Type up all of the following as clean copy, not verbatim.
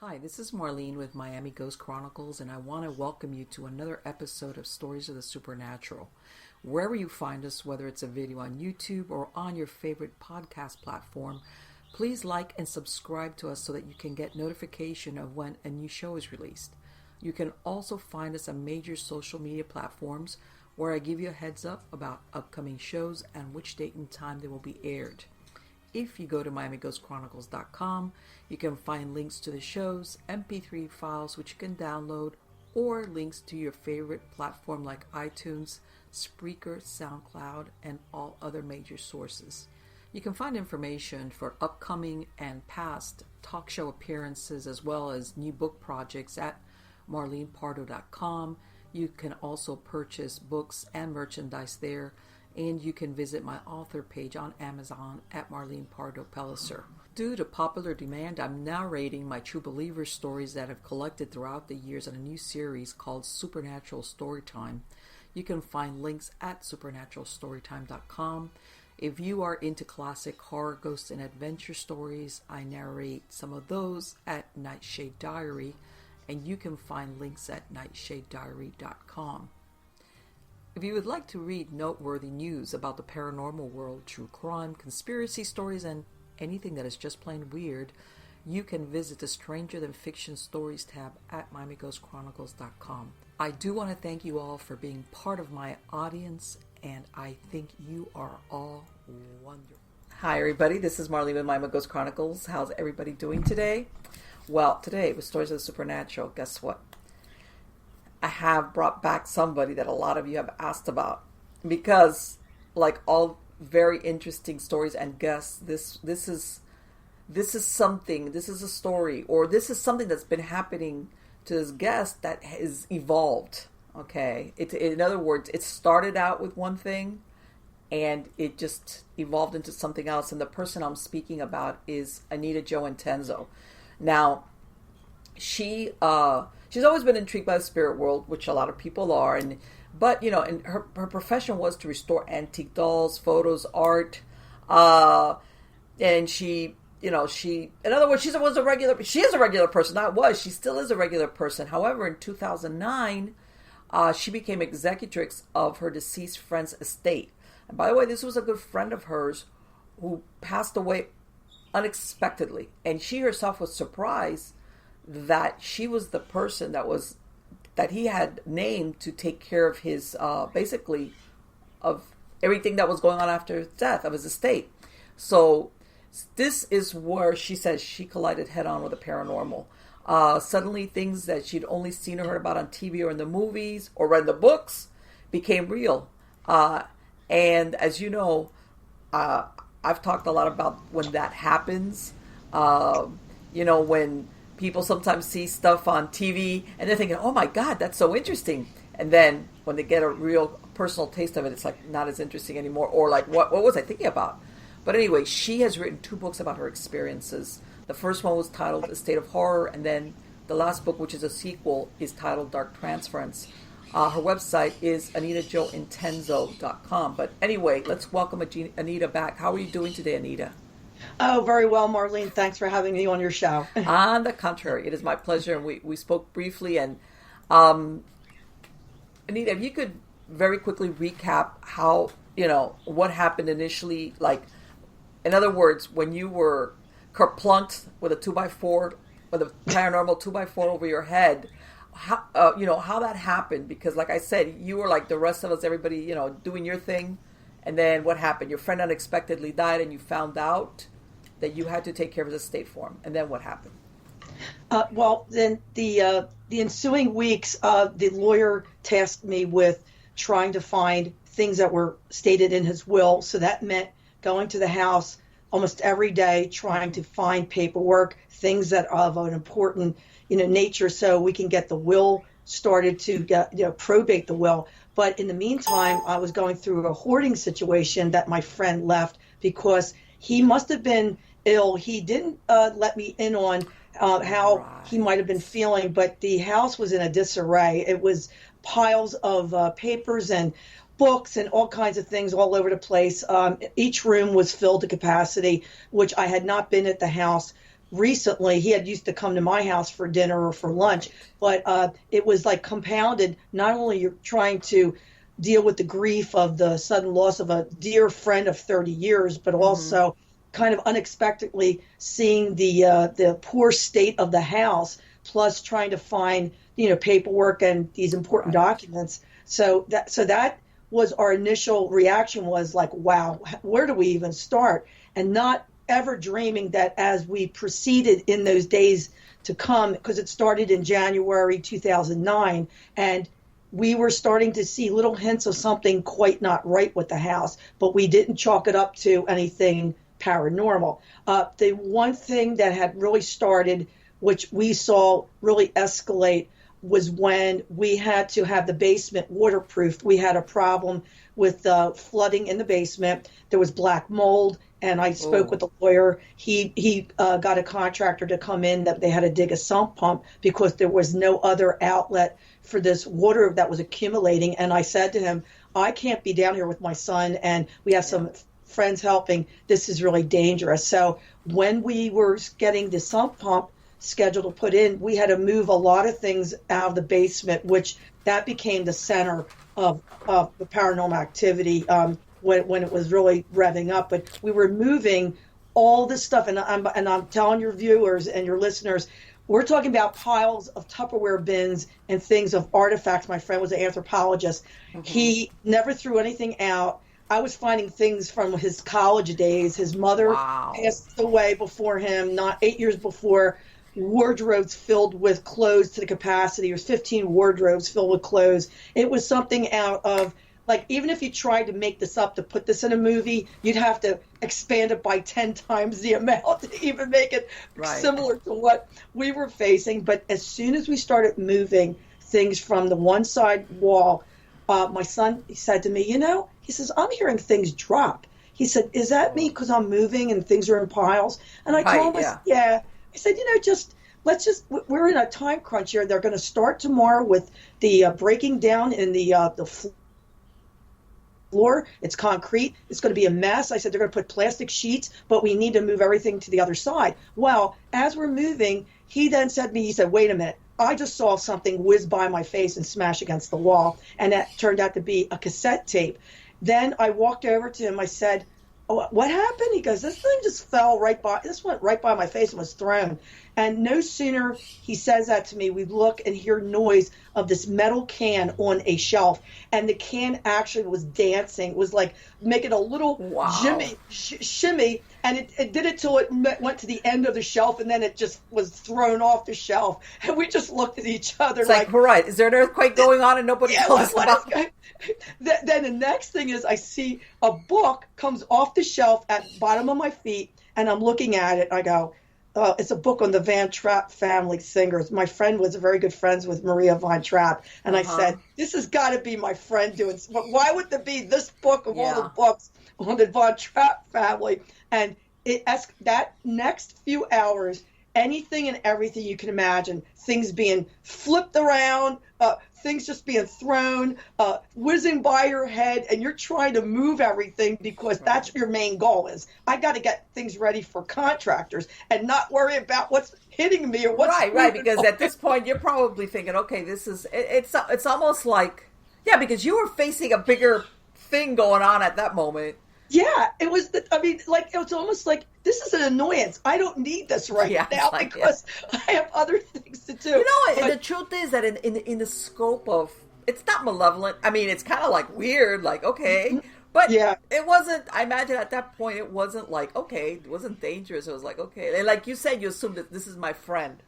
Hi, this is Marlene with Miami Ghost Chronicles, and I want to welcome you to another episode of Stories of the Supernatural. Wherever you find us, whether it's a video on YouTube or on your favorite podcast platform, please like and subscribe to us so that you can get notification of when a new show is released. You can also find us on major social media platforms where I give you a heads up about upcoming shows and which date and time they will be aired. If you go to MiamiGhostChronicles.com, you can find links to the shows, MP3 files which you can download, or links to your favorite platform like iTunes, Spreaker, SoundCloud, and all other major sources. You can find information for upcoming and past talk show appearances as well as new book projects at MarlenePardo.com. You can also purchase books and merchandise there. And you can visit my author page on Amazon at Marlene Pardo Pellicer. Due to popular demand, I'm narrating my True Believer stories that I've collected throughout the years in a new series called Supernatural Storytime. You can find links at supernaturalstorytime.com. If you are into classic horror, ghost, and adventure stories, I narrate some of those at Nightshade Diary, and you can find links at nightshadediary.com. If you would like to read noteworthy news about the paranormal world, true crime, conspiracy stories, and anything that is just plain weird, you can visit the Stranger Than Fiction Stories tab at MiamiGhostChronicles.com. I do want to thank you all for being part of my audience, and I think you are all wonderful. Hi everybody, this is Marlene with Miami Ghost Chronicles. How's everybody doing today? Well, today with Stories of the Supernatural, guess what? I have brought back somebody that a lot of you have asked about because, like all very interesting stories and guests, this is something. This is a story, or this is something that's been happening to this guest that has evolved. Okay, in other words, it started out with one thing, and it just evolved into something else. And the person I'm speaking about is Anita Jo Intenzo. Now, she's always been intrigued by the spirit world, which a lot of people are, but and her profession was to restore antique dolls, photos, art, and she in other words, she is a regular person. She still is a regular person. However, in 2009, she became executrix of her deceased friend's estate. And by the way, this was a good friend of hers who passed away unexpectedly, and she herself was surprised that she was the person that he had named to take care of his basically of everything that was going on after his death of his estate. So this is where she says she collided head on with the paranormal. Suddenly things that she'd only seen or heard about on TV or in the movies or read the books became real. And as you know, I've talked a lot about when that happens. When people sometimes see stuff on TV and they're thinking, oh my God, that's so interesting. And then when they get a real personal taste of it, it's like not as interesting anymore. Or like, what was I thinking about? But anyway, she has written 2 books about her experiences. The first one was titled A State of Horror. And then the last book, which is a sequel, is titled Dark Transference. Her website is AnitaJoIntenzo.com. But anyway, let's welcome Anita back. How are you doing today, Anita? Oh, very well, Marlene. Thanks for having me on your show. On the contrary, it is my pleasure. And we spoke briefly. And Anita, if you could very quickly recap how, what happened initially. Like, in other words, when you were kerplunked with a 2x4, with a paranormal 2x4 over your head, how that happened. Because like I said, you were like the rest of us, everybody, doing your thing. And then what happened? Your friend unexpectedly died and you found out that you had to take care of his estate for him. And then what happened? Well, then the ensuing weeks, the lawyer tasked me with trying to find things that were stated in his will. So that meant going to the house almost every day, trying to find paperwork, things that are of an important, nature, so we can get the will started to get, probate the will. But in the meantime, I was going through a hoarding situation that my friend left because he must have been ill. He didn't let me in on how he might have been feeling, but the house was in a disarray. It was piles of papers and books and all kinds of things all over the place. Each room was filled to capacity, which I had not been at the house recently. He had used to come to my house for dinner or for lunch, but it was like compounded. Not only you're trying to deal with the grief of the sudden loss of a dear friend of 30 years, but also kind of unexpectedly seeing the poor state of the house, plus trying to find paperwork and these important documents. So that was our initial reaction, was like, wow, where do we even start? And not ever dreaming that as we proceeded in those days to come, because it started in January 2009, and we were starting to see little hints of something quite not right with the house, but we didn't chalk it up to anything paranormal. The one thing that had really started, which we saw really escalate, was when we had to have the basement waterproofed. We had a problem with flooding in the basement. There was black mold, and I spoke with the lawyer. He got a contractor to come in, that they had to dig a sump pump because there was no other outlet for this water that was accumulating. And I said to him, I can't be down here with my son, and we have some friends helping. This is really dangerous. So when we were getting the sump pump scheduled to put in, we had to move a lot of things out of the basement, which that became the center of the paranormal activity when it was really revving up. But we were moving all this stuff, and I'm telling your viewers and your listeners, we're talking about piles of Tupperware bins and things of artifacts. My friend was an anthropologist. He never threw anything out. I was finding things from his college days. His mother passed away before him, not 8 years before. Wardrobes filled with clothes to the capacity. There was 15 wardrobes filled with clothes. It was something out of, like, even if you tried to make this up to put this in a movie, you'd have to expand it by 10 times the amount to even make it similar to what we were facing. But as soon as we started moving things from the one side wall, my son, he said to me, he says, I'm hearing things drop. He said, is that me because I'm moving and things are in piles? And I told him, yeah. I said, we're in a time crunch here. They're going to start tomorrow with the breaking down in the floor. It's concrete. It's going to be a mess. I said, they're going to put plastic sheets, but we need to move everything to the other side. Well, as we're moving, he then said to me, he said, wait a minute. I just saw something whiz by my face and smash against the wall. And that turned out to be a cassette tape. Then I walked over to him. I said, oh, what happened? He goes, this thing just went right by my face and was thrown. And no sooner he says that to me, we look and hear noise of this metal can on a shelf. And the can actually was dancing. It was like making a little shimmy. And it did it till it went to the end of the shelf, and then it just was thrown off the shelf. And we just looked at each other it's like, all right, is there an earthquake going on and nobody told us about it? Then the next thing is I see a book comes off the shelf at the bottom of my feet, and I'm looking at it. I go, it's a book on the Van Trapp family singers. My friend was very good friends with Maria Von Trapp. And I said, this has got to be my friend doing – why would there be this book of all the books on the Von Trapp family? And that next few hours, anything and everything you can imagine, things being flipped around, things just being thrown, whizzing by your head, and you're trying to move everything because that's what your main goal is. I got to get things ready for contractors and not worry about what's hitting me or what's right. Because at this point you're probably thinking, okay, this is it's almost like because you were facing a bigger thing going on at that moment. Yeah, it was. It was almost like this is an annoyance. I don't need this now because I have other things to do. And the truth is that in the scope of, it's not malevolent. I mean, it's kind of like weird, like okay, but it wasn't. I imagine at that point it wasn't like okay, it wasn't dangerous. It was like okay, and like you said, you assumed that this is my friend.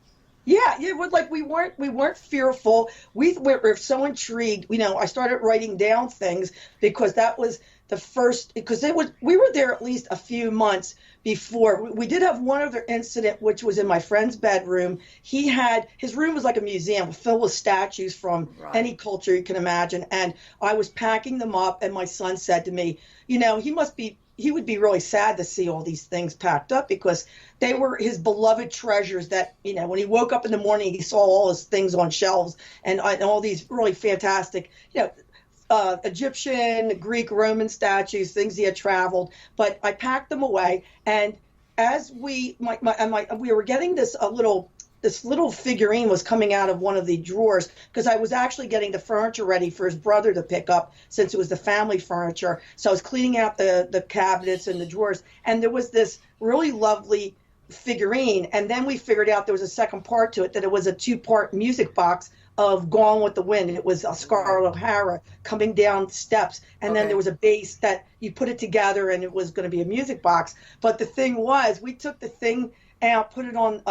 Yeah, it was like we weren't fearful. We were so intrigued. I started writing down things because that was the first, because we were there at least a few months before. We did have one other incident, which was in my friend's bedroom. His room was like a museum filled with statues from any culture you can imagine. And I was packing them up, and my son said to me, he would be really sad to see all these things packed up because they were his beloved treasures that, when he woke up in the morning, he saw all his things on shelves and all these really fantastic, Egyptian, Greek, Roman statues, things he had traveled. But I packed them away, and as we were getting this little figurine was coming out of one of the drawers, because I was actually getting the furniture ready for his brother to pick up, since it was the family furniture. So I was cleaning out the cabinets and the drawers, and there was this really lovely figurine. And then we figured out there was a second part to it, that it was a 2-part music box of Gone with the Wind. And it was a Scarlett O'Hara coming down steps. And then there was a bass that you put it together, and it was going to be a music box. But the thing was, we took the thing out, put it on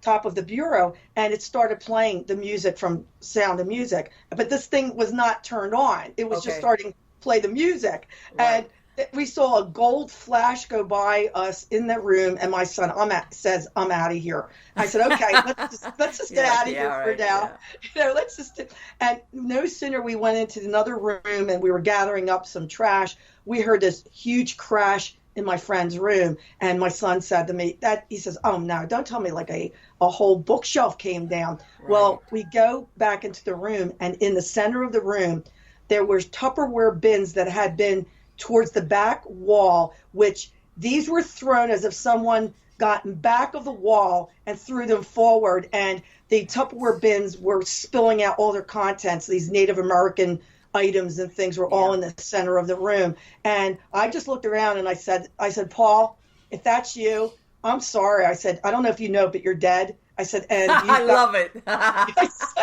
top of the bureau, and it started playing the music from Sound of Music. But this thing was not turned on. It was just starting to play the music. Right. And we saw a gold flash go by us in the room, and my son says, "I'm out of here." I said, "Okay, let's just get out of here for now. Yeah. Let's just." And no sooner we went into another room and we were gathering up some trash, we heard this huge crash in my friend's room, and my son said to me he says, "Oh no, don't tell me like a whole bookshelf came down." Right. Well, we go back into the room, and in the center of the room, there were Tupperware bins that had been towards the back wall, which these were thrown as if someone got in back of the wall and threw them forward, and the Tupperware bins were spilling out all their contents. These Native American items and things were all in the center of the room. And I just looked around and I said, "Paul, if that's you, I'm sorry." I said, "I don't know if you know, but you're dead." I said, and I love it. It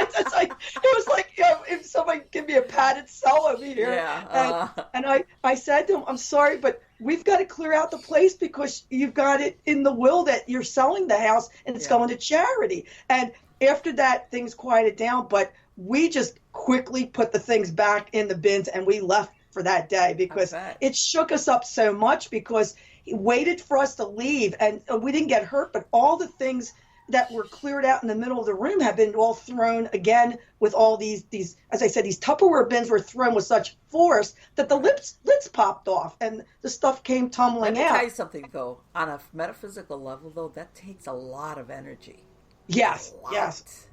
was like, if somebody give me a padded cell over here. Yeah. And I said to him, "I'm sorry, but we've got to clear out the place, because you've got it in the will that you're selling the house and it's going to charity." And after that, things quieted down, but we just quickly put the things back in the bins, and we left for that day, because it shook us up so much, because he waited for us to leave, and we didn't get hurt, but all the things that were cleared out in the middle of the room have been all thrown again, with all these, as I said, these Tupperware bins were thrown with such force that the lids popped off and the stuff came tumbling out. Let me tell you something, though. On a metaphysical level, though, that takes a lot of energy. Yes, yes.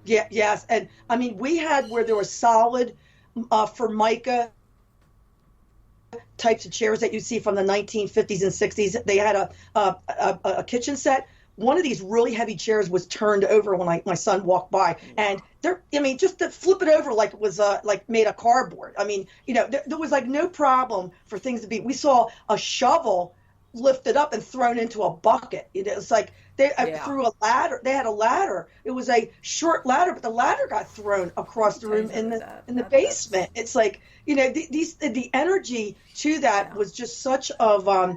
Yeah, yes. And I mean, we had where there was solid Formica types of chairs that you see from the 1950s and 60s. They had a kitchen set. One of these really heavy chairs was turned over when my son walked by, and just to flip it over like it was like made of cardboard. I mean, there was like no problem for things to be. We saw a shovel lifted up and thrown into a bucket. It's like they threw a ladder. They had a ladder. It was a short ladder, but the ladder got thrown across the room in the basement. It's like, the energy to that was just such of of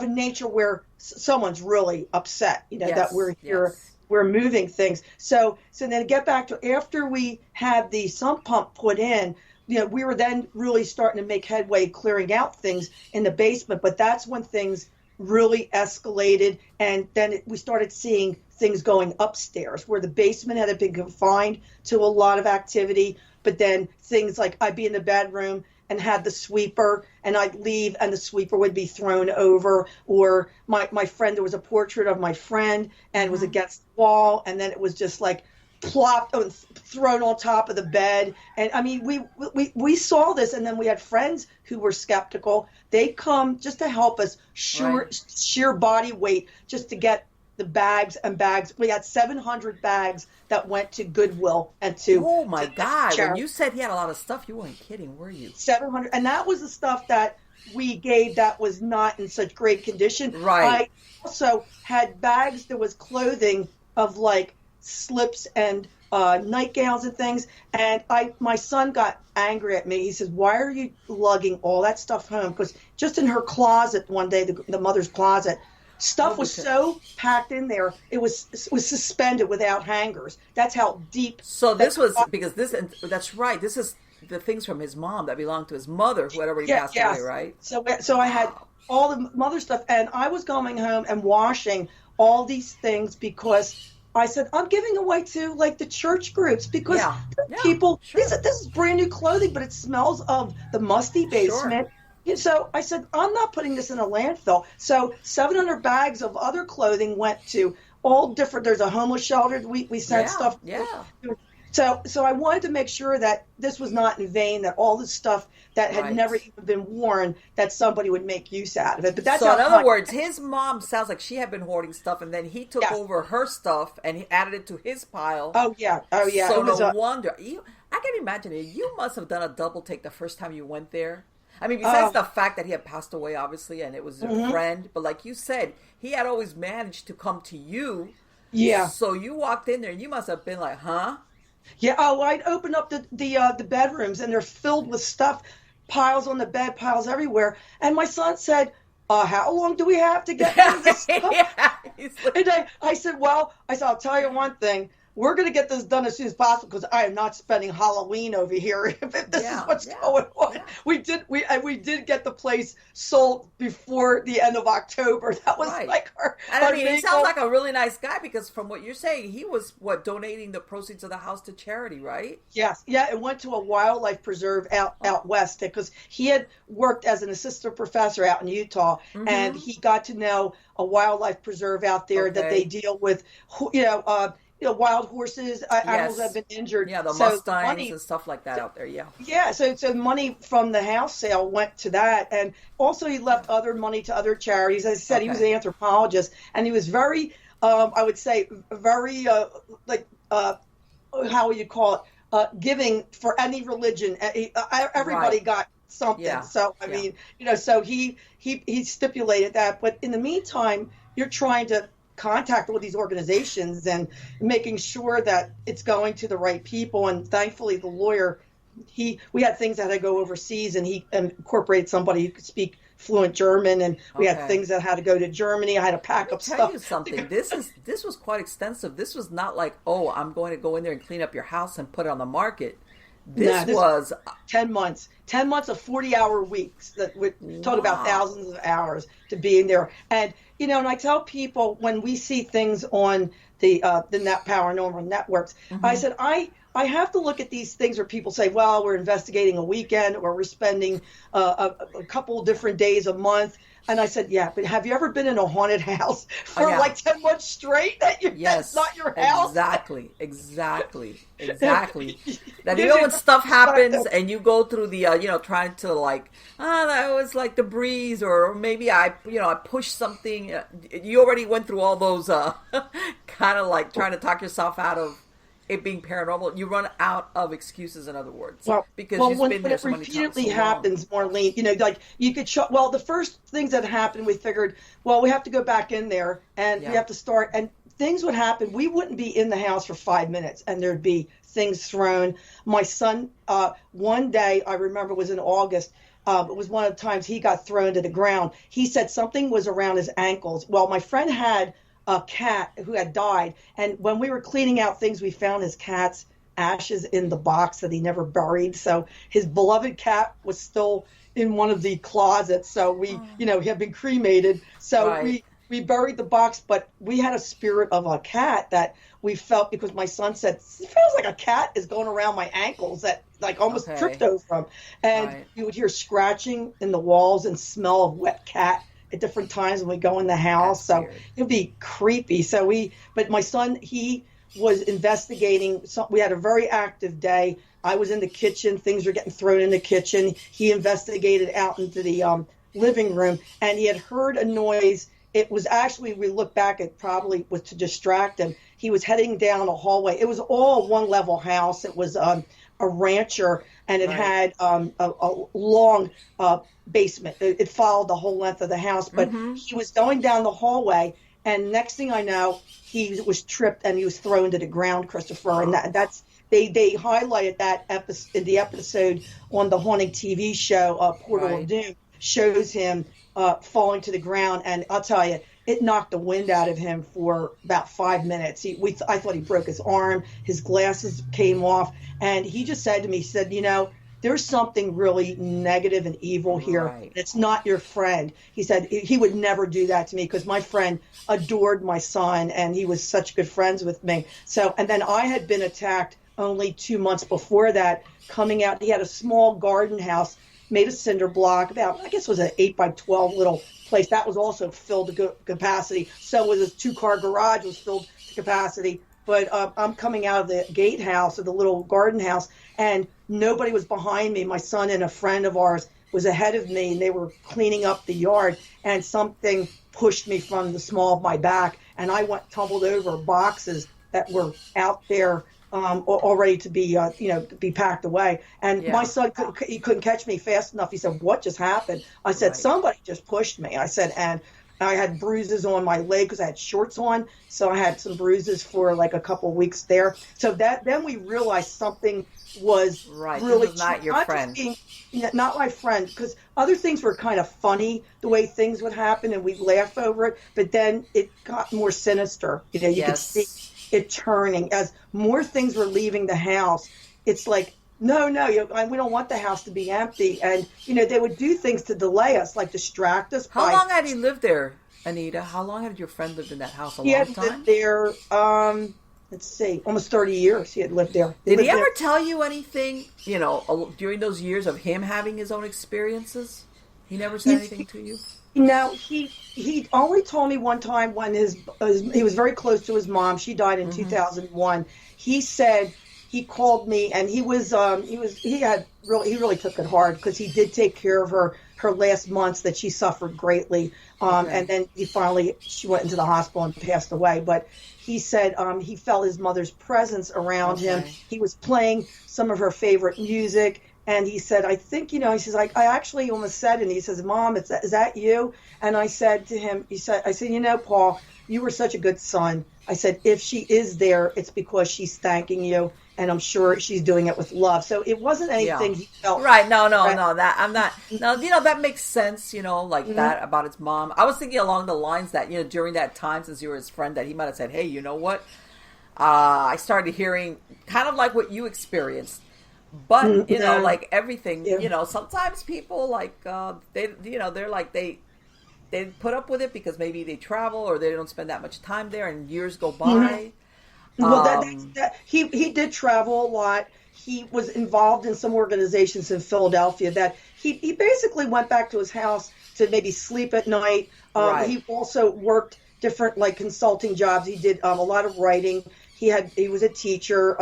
a nature where someone's really upset, that we're here, we're moving things. So then to get back to after we had the sump pump put in, we were then really starting to make headway clearing out things in the basement, but that's when things really escalated. And then we started seeing things going upstairs, where the basement had been confined to a lot of activity. But then things like I'd be in the bedroom and had the sweeper, and I'd leave and the sweeper would be thrown over, or my friend, there was a portrait of my friend and was against the wall, and then it was just like plopped and thrown on top of the bed. And I mean, we saw this, and then we had friends who were skeptical. They come just to help us sheer body weight, just to get the bags and bags. We had 700 bags that went to Goodwill and to oh my God! Charity. When you said he had a lot of stuff, you weren't kidding, were you? 700, and that was the stuff that we gave that was not in such great condition. Right. I also had bags that was clothing of like slips and nightgowns and things, and my son got angry at me. He says, "Why are you lugging all that stuff home?" Because just in her closet one day, the mother's closet, stuff was so packed in there, it was suspended without hangers. That's how deep. So this was because this, and that's right. This is the things from his mom that belonged to his mother, who had already passed away, right? So I had all the mother stuff, and I was going home and washing all these things because I said, I'm giving away to like the church groups, because people, this is brand new clothing, but it smells of the musty basement. Sure. So I said, I'm not putting this in a landfill. So 700 bags of other clothing went to all different. There's a homeless shelter. We sent stuff. Yeah. So I wanted to make sure that this was not in vain, that all this stuff that had never even been worn, that somebody would make use out of it. But that's so in other words, his mom sounds like she had been hoarding stuff, and then he took over her stuff and he added it to his pile. Oh yeah. So no wonder. I can imagine it. You must have done a double take the first time you went there. I mean, besides the fact that he had passed away, obviously, and it was a friend, but like you said, he had always managed to come to you. Yeah. So you walked in there and you must have been like, huh? Yeah, I'd open up the bedrooms, and they're filled with stuff, piles on the bed, piles everywhere. And my son said, how long do we have to get through this stuff? And I said, I'll tell you one thing. We're going to get this done as soon as possible, because I am not spending Halloween over here if this is what's going on. Yeah. We did get the place sold before the end of October. That was like our. And I mean, he sounds like a really nice guy, because from what you're saying, he was donating the proceeds of the house to charity, right? Yes, yeah. It went to a wildlife preserve out west, because he had worked as an assistant professor out in Utah, and he got to know a wildlife preserve out there that they deal with, wild horses, animals that have been injured. Yeah, the Mustangs and stuff like that out there, Yeah, so money from the house sale went to that. And also he left other money to other charities. As I said, he was an anthropologist, and he was very, I would say, very, how would you call it, giving for any religion. Everybody got something. Yeah. So, I mean, so he stipulated that. But in the meantime, you're trying to contact all these organizations and making sure that it's going to the right people. And thankfully the lawyer, we had things that had to go overseas, and he incorporated somebody who could speak fluent German, and we had things that had to go to Germany. I had to pack up stuff. Tell you something. This was quite extensive. This was not like, I'm going to go in there and clean up your house and put it on the market. This was 10 months. 10 months of 40-hour weeks that would talk about thousands of hours to be in there. And and I tell people, when we see things on the net paranormal networks, I said, I have to look at these things where people say, well, we're investigating a weekend, or we're spending a couple of different days a month. And I said, yeah, but have you ever been in a haunted house for like 10 months straight? That's not your house. Exactly. That even when stuff happens and you go through the, trying to that was like the breeze, or maybe I pushed something. You already went through all those kind of like trying to talk yourself out of it being paranormal. You run out of excuses, in other words, because you've been there so many times. When it repeatedly happens, Marlene, you could show. Well, the first things that happened, we figured, we have to go back in there, and we have to start. And things would happen. We wouldn't be in the house for 5 minutes, and there'd be things thrown. My son, one day, I remember, was in August. It was one of the times he got thrown to the ground. He said something was around his ankles. Well, my friend had a cat who had died, and when we were cleaning out things, we found his cat's ashes in the box that he never buried. So his beloved cat was still in one of the closets. So we, he had been cremated. So we buried the box, but we had a spirit of a cat that we felt, because my son said, it feels like a cat is going around my ankles, that almost tripped over him. And you would hear scratching in the walls and smell of wet cat at different times when we go in the house. So it'd be creepy. But my son, he was investigating. We had a very active day. I was in the kitchen. Things were getting thrown in the kitchen. He investigated out into the living room, and he had heard a noise. It was actually, we look back, it probably was to distract him. He was heading down a hallway. It was all one level house. It was a rancher, and it had a long basement. It followed the whole length of the house, but he was going down the hallway, and next thing I know, he was tripped and he was thrown to the ground, Christopher. And that's they highlighted that in the episode on the haunting TV show, Portal of Doom, shows him falling to the ground, and I'll tell you, it knocked the wind out of him for about 5 minutes. I thought he broke his arm, his glasses came off, and he just said to me, he said, there's something really negative and evil here. It's not your friend. He said he would never do that to me, because my friend adored my son, and he was such good friends with me. So, and then I had been attacked only 2 months before that, coming out. He had a small garden house made of cinder block, about, I guess it was an 8x12 little place. That was also filled to capacity. So was his 2-car garage was filled to capacity. but I'm coming out of the gatehouse, or the little garden house, and nobody was behind me. My son and a friend of ours was ahead of me, and they were cleaning up the yard, and something pushed me from the small of my back, and I tumbled over boxes that were out there, all ready to be, to be packed away. And my son couldn't catch me fast enough. He said, "What just happened?" I said, "Somebody just pushed me." I said, and I had bruises on my leg because I had shorts on, so I had some bruises for like a couple of weeks there. So then we realized something was really, this was not your friend. Not my friend, because other things were kind of funny, the way things would happen, and we'd laugh over it. But then it got more sinister. You could see it turning as more things were leaving the house. It's like, no, we don't want the house to be empty. And, they would do things to delay us, like distract us. How long had he lived there, Anita? How long had your friend lived in that house? He had lived there, let's see, almost 30 years he had lived there. Did he ever tell you anything, during those years of him having his own experiences? He never said anything to you? No, he only told me one time when he was very close to his mom. She died in 2001. He said he called me, and he really took it hard, because he did take care of her last months that she suffered greatly. And then she went into the hospital and passed away. But he said he felt his mother's presence around him. He was playing some of her favorite music. And he said, I think, he says, I actually almost said it. And he says, "Mom, is that you?" And I said to him, I said, "Paul, you were such a good son." I said, "If she is there, it's because she's thanking you. And I'm sure she's doing it with love." So it wasn't anything he felt. Right. No. That I'm not. No, that makes sense, that about his mom. I was thinking along the lines that, during that time, since you were his friend, that he might have said, "Hey, you know what? I started hearing kind of like what you experienced. But, like everything, sometimes people they're like, they put up with it because maybe they travel or they don't spend that much time there and years go by. Well, he did travel a lot. He was involved in some organizations in Philadelphia that he basically went back to his house to maybe sleep at night. He also worked different consulting jobs. He did a lot of writing. He was a teacher.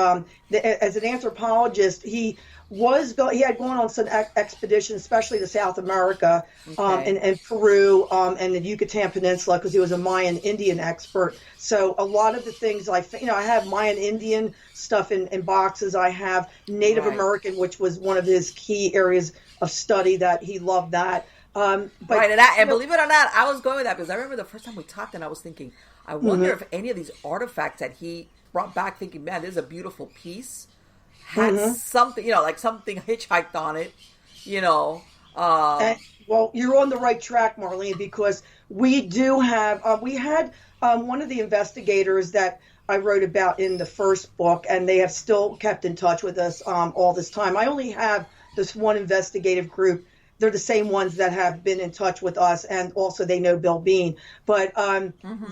As an anthropologist, he had gone on some expeditions, especially to South America, and Peru, and the Yucatan Peninsula, because he was a Mayan Indian expert. So a lot of the things I have Mayan Indian stuff in boxes. I have Native American, which was one of his key areas of study that he loved that. And believe it or not, I was going with that because I remember the first time we talked, and I was thinking, I wonder if any of these artifacts that he brought back, thinking, man, this is a beautiful piece, had something, like something hitchhiked on it, well, you're on the right track, Marlene, because we do have, we had one of the investigators that I wrote about in the first book, and they have still kept in touch with us all this time. I only have this one investigative group. They're the same ones that have been in touch with us, and also they know Bill Bean. But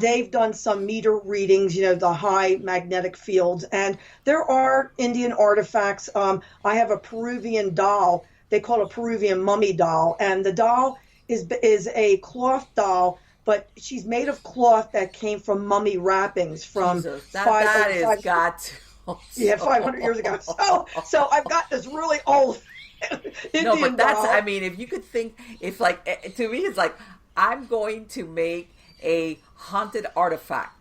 they've done some meter readings, the high magnetic fields, and there are Indian artifacts. I have a Peruvian doll. They call it a Peruvian mummy doll, and the doll is a cloth doll, but she's made of cloth that came from mummy wrappings from 500 years ago. So I've got this really old Indian but that's, doll. I mean, if you could think, if to me, it's like, I'm going to make a haunted artifact.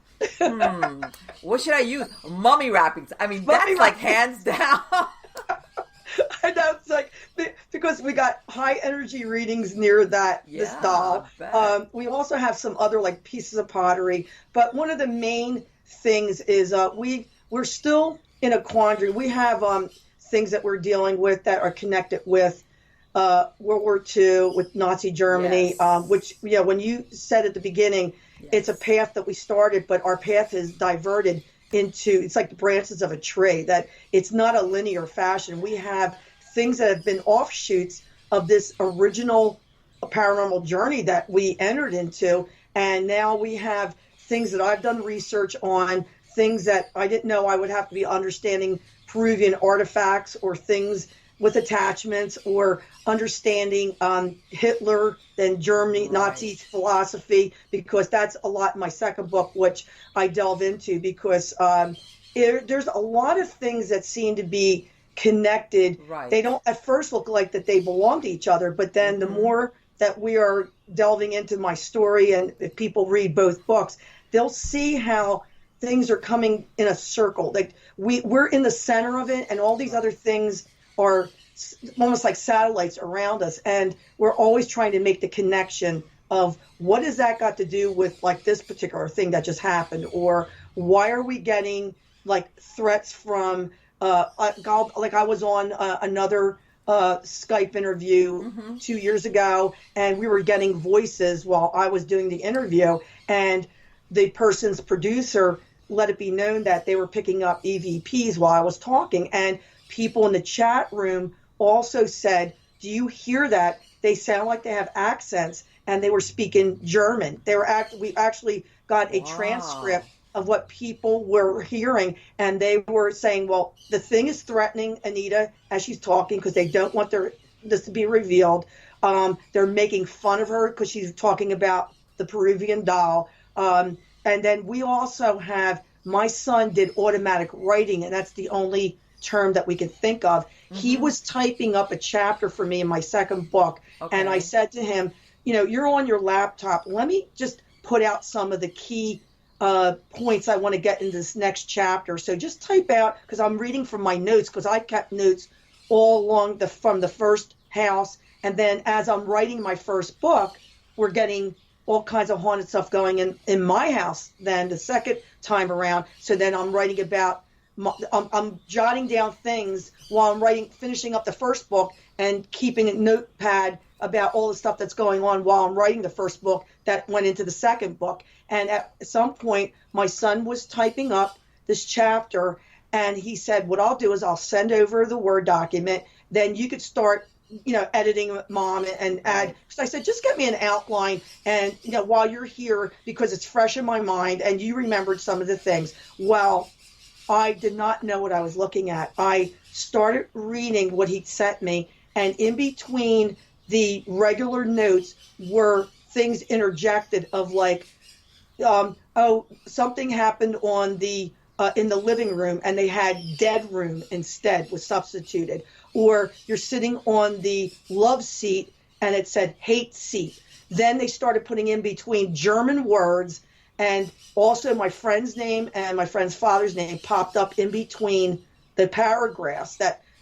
What should I use? Mummy wrappings. I mean, that's like hands down. I know, it's like, because we got high energy readings near this doll. We also have some other pieces of pottery, but one of the main things is we're still in a quandary. We have things that we're dealing with that are connected with World War II, with Nazi Germany, which, when you said at the beginning, it's a path that we started, but our path is diverted into, it's like the branches of a tree, that it's not a linear fashion. We have things that have been offshoots of this original paranormal journey that we entered into, and now we have things that I've done research on, things that I didn't know I would have to be understanding Peruvian artifacts or things with attachments, or understanding Hitler and Germany, Nazi philosophy, because that's a lot in my second book, which I delve into, because there's a lot of things that seem to be connected. Right. They don't at first look like that they belong to each other, but then the more that we are delving into my story, and if people read both books, they'll see how things are coming in a circle. Like we're in the center of it, and all these other things are almost like satellites around us, and we're always trying to make the connection of what has that got to do with like this particular thing that just happened, or why are we getting like threats from like I was on another Skype interview 2 years ago, and we were getting voices while I was doing the interview, and the person's producer let it be known that they were picking up EVPs while I was talking, and people in the chat room also said, do you hear that? They sound like they have accents, and they were speaking German. We actually got a transcript of what people were hearing, and they were saying, well, the thing is threatening Anita as she's talking because they don't want this to be revealed. They're making fun of her because she's talking about the Peruvian doll. And then we also have, my son did automatic writing, and that's the only term that we can think of. He was typing up a chapter for me in my second book, and I said to him, you're on your laptop. Let me just put out some of the key points I want to get in this next chapter. So just type out, because I'm reading from my notes, because I kept notes all along from the first house. And then as I'm writing my first book, we're getting all kinds of haunted stuff going in my house then the second time around. So then I'm writing about, I'm jotting down things while I'm finishing up the first book, and keeping a notepad about all the stuff that's going on while I'm writing the first book that went into the second book. And at some point, my son was typing up this chapter, and he said, what I'll do is I'll send over the Word document. Then you could start, editing, Mom, and add. So I said, just get me an outline, and, while you're here, because it's fresh in my mind, and you remembered some of the things. Well, I did not know what I was looking at. I started reading what he'd sent me, and in between the regular notes were things interjected of like, something happened on the in the living room, and they had dead room instead was substituted. Or you're sitting on the love seat, and it said hate seat. Then they started putting in between German words, and also my friend's name and my friend's father's name popped up in between the paragraphs.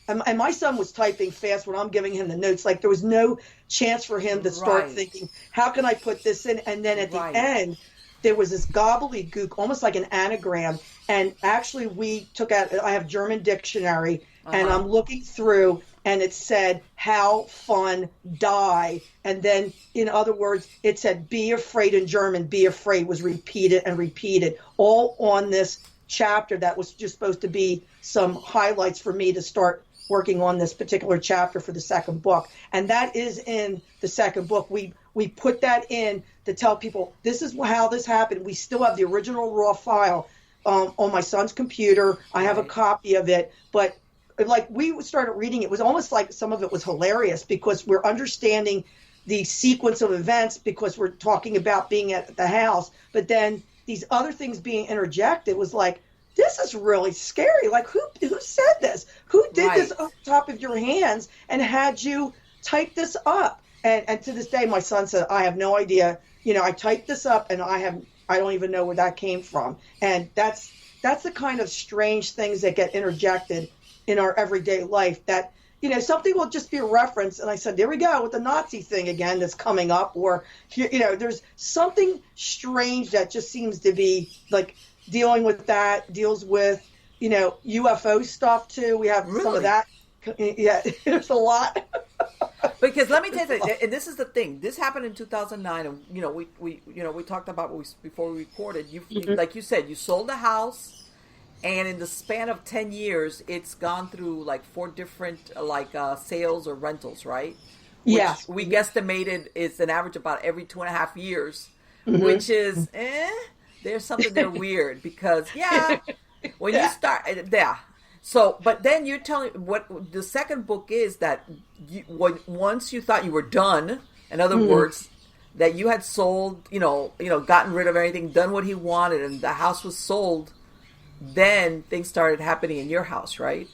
And my son was typing fast when I'm giving him the notes. Like there was no chance for him to start thinking, how can I put this in? And then at the end, there was this gobbledygook, almost like an anagram. And actually we took out, I have German dictionary, and I'm looking through, and it said, how fun, die. And then, in other words, it said, be afraid in German, be afraid was repeated and repeated, all on this chapter that was just supposed to be some highlights for me to start working on this particular chapter for the second book. And that is in the second book. We put that in to tell people, this is how this happened. We still have the original raw file on my son's computer. I have a copy of it, but like we started reading, it was almost like some of it was hilarious because we're understanding the sequence of events because we're talking about being at the house, but then these other things being interjected was like, this is really scary. Like who said this? Who did this off the top of your hands and had you type this up? And to this day, my son said, I have no idea. I typed this up, and I don't even know where that came from. And that's the kind of strange things that get interjected in our everyday life that, something will just be a reference. And I said, there we go with the Nazi thing again that's coming up. Or, there's something strange that just seems to be like dealing with that, deals with, UFO stuff too. We have some of that. Yeah, there's a lot. Because let me tell you, and this is the thing. This happened in 2009, and we talked about before we recorded. You like you said, you sold the house. And in the span of 10 years, it's gone through like 4 different sales or rentals, right? Yes. We guesstimated it's an average about every 2.5 years, which is, there's something there weird because, when you start, So, but then you're telling what the second book is that once you thought you were done, in other words, that you had sold, gotten rid of everything, done what he wanted, and the house was sold. then things started happening in your house, right?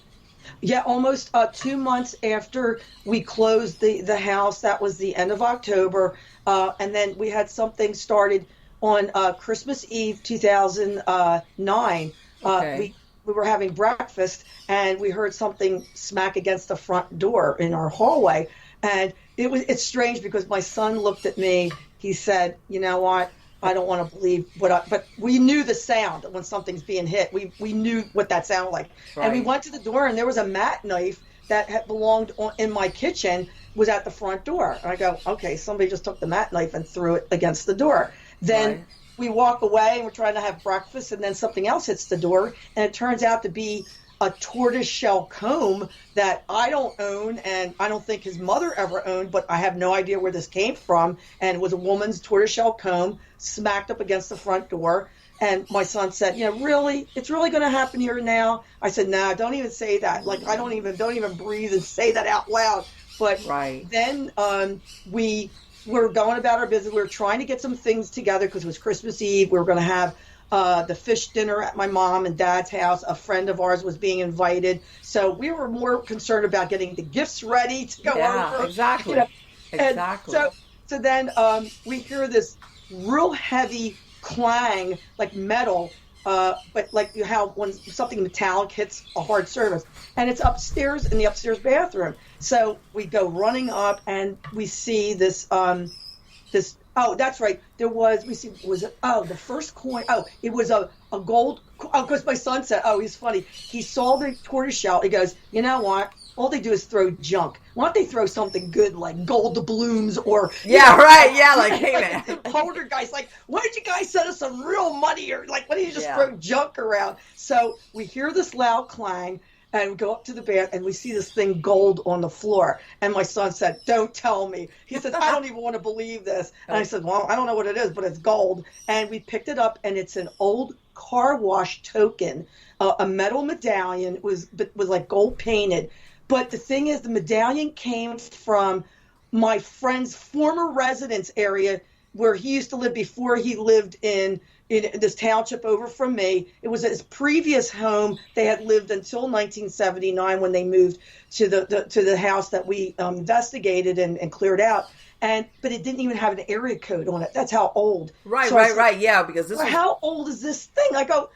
Yeah, almost 2 months after we closed the house. That was the end of October. And then we had something started on Christmas Eve 2009. Okay. We were having breakfast and we heard something smack against the front door in our hallway. And it's strange because my son looked at me. He said, "You know what? I don't want to believe but we knew the sound when something's being hit. We knew what that sounded like." Right. And we went to the door and there was a mat knife that had belonged in my kitchen was at the front door. And I go, okay, somebody just took the mat knife and threw it against the door. Then Right. we walk away and we're trying to have breakfast and then something else hits the door and it turns out to be a tortoiseshell comb that I don't own and I don't think his mother ever owned, but I have no idea where this came from. And it was a woman's tortoiseshell comb smacked up against the front door. And my son said, really? It's really going to happen here now? I said, nah, don't even say that. Like, don't even breathe and say that out loud. But Right. then we were going about our business. We were trying to get some things together because it was Christmas Eve. We were going to have the fish dinner at my mom and dad's house. A friend of ours was being invited. So we were more concerned about getting the gifts ready to go over. Yeah, exactly. Exactly. And so then we hear this real heavy clang, like metal, but like how when something metallic hits a hard surface. And it's upstairs in the upstairs bathroom. So we go running up and we see this oh, that's right. The first coin. Oh, it was a gold. Oh, because my son said, oh, he's funny. He saw the tortoiseshell. He goes, you know what? All they do is throw junk. Why don't they throw something good like gold doubloons or right, yeah, like hey man, the poltergeist. Like, why did you guys send us some real money or like why don't you just throw junk around? So we hear this loud clang. And we go up to the bath and we see this thing gold on the floor. And my son said, don't tell me. He says, I don't even want to believe this. And I said, well, I don't know what it is, but it's gold. And we picked it up and it's an old car wash token, a metal medallion. It was like gold painted. But the thing is, the medallion came from my friend's former residence area where he used to live before he lived in this township over from me. It was his previous home. They had lived until 1979 when they moved to the house that we investigated and cleared out. But it didn't even have an area code on it. That's how old. Right, so right. Yeah, because this. Well, how old is this thing? I go.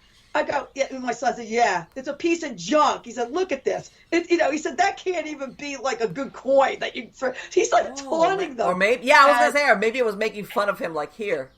Yeah. And my son said, yeah, it's a piece of junk. He said, look at this. He said that can't even be like a good coin that you. He's like taunting them. Or maybe, I was gonna say, or maybe it was making fun of him. Like here.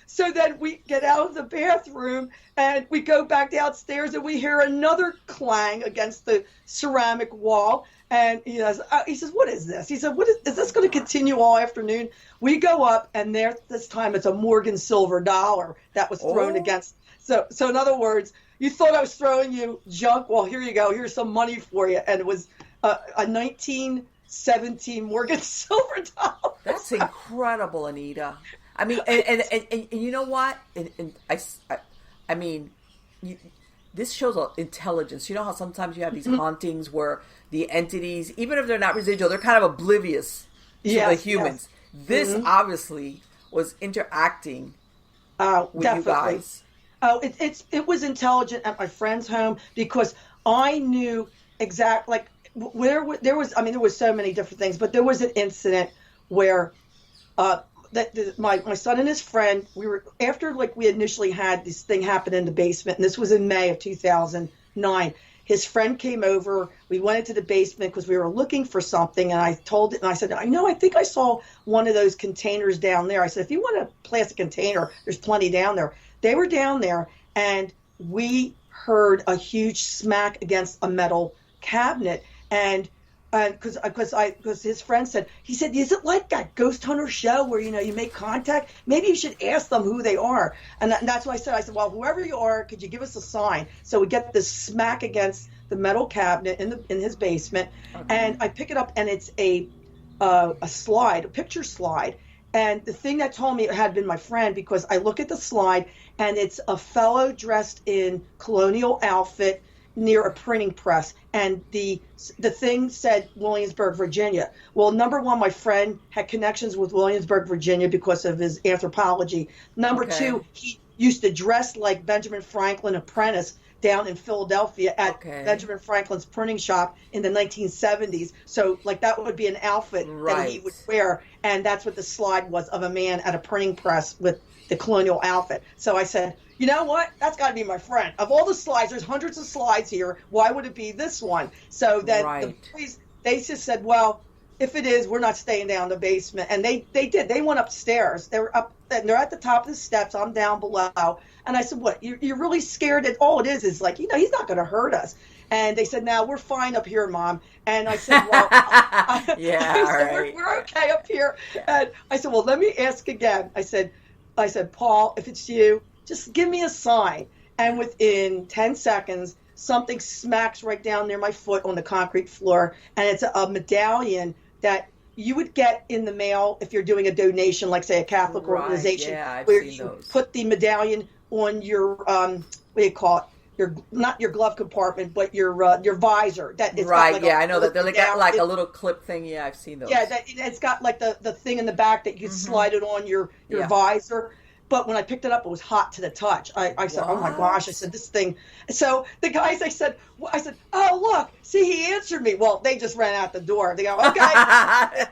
So then we get out of the bathroom and we go back downstairs and we hear another clang against the ceramic wall. And he says, what is this? He said, is this going to continue all afternoon? We go up and this time it's a Morgan silver dollar that was thrown against. So in other words, you thought I was throwing you junk. Well, here you go. Here's some money for you. And it was a 1917 Morgan silver dollar. That's incredible, Anita. I mean, and you know what? I mean, this shows intelligence. You know how sometimes you have these hauntings where the entities, even if they're not residual, they're kind of oblivious to the humans. Yes. This obviously was interacting with definitely. You guys. Oh, it was intelligent at my friend's home because I knew exactly like where there was. I mean, there was so many different things, but there was an incident where. My son and his friend, we were after like we initially had this thing happen in the basement, and this was in May of 2009. His friend came over. We went into the basement because we were looking for something, and I said, I think I saw one of those containers down there. I said, if you want a plastic container, there's plenty down there. They were down there, and we heard a huge smack against a metal cabinet, and. Because his friend said, is it like that ghost hunter show where, you make contact? Maybe you should ask them who they are. And that's why I said, well, whoever you are, could you give us a sign? So we get this smack against the metal cabinet in his basement. Okay. And I pick it up and it's a slide, a picture slide. And the thing that told me it had been my friend, because I look at the slide and it's a fellow dressed in colonial outfit near a printing press, and the thing said Williamsburg, Virginia. Well, number one, my friend had connections with Williamsburg, Virginia because of his anthropology. Number two, he used to dress like Benjamin Franklin apprentice down in Philadelphia at Okay. Benjamin Franklin's printing shop in the 1970s. So like that would be an outfit that Right. he would wear. And that's what the slide was, of a man at a printing press with the colonial outfit. So I said, you know what? That's got to be my friend. Of all the slides, there's hundreds of slides here. Why would it be this one? So then Right. the police, they just said, well, if it is, we're not staying down in the basement. And they did. They went upstairs. They were up, and they're at the top of the steps. I'm down below. And I said, what? You're really scared? That all it is like, you know, he's not going to hurt us. And they said, no, we're fine up here, Mom. And I said, well, Yeah, I said, right. we're okay up here. And I said, well, let me ask again. I said, Paul, if it's you, just give me a sign. And within 10 seconds, something smacks right down near my foot on the concrete floor. And it's a medallion that you would get in the mail if you're doing a donation, like, say, a Catholic Right, organization, yeah, I've where seen you those. put the medallion on your, what do you call it? Your, not your glove compartment, but your visor. That it's Right, got like yeah, I know that. They're like, down- like a little clip thing. Yeah, I've seen those. yeah, it's got like the thing in the back that you slide it on your Yeah. visor. But when I picked it up, it was hot to the touch. I said, oh my gosh. I said, this thing. So the guys, I said, oh, look, see, he answered me. Well, they just ran out the door. They go, okay.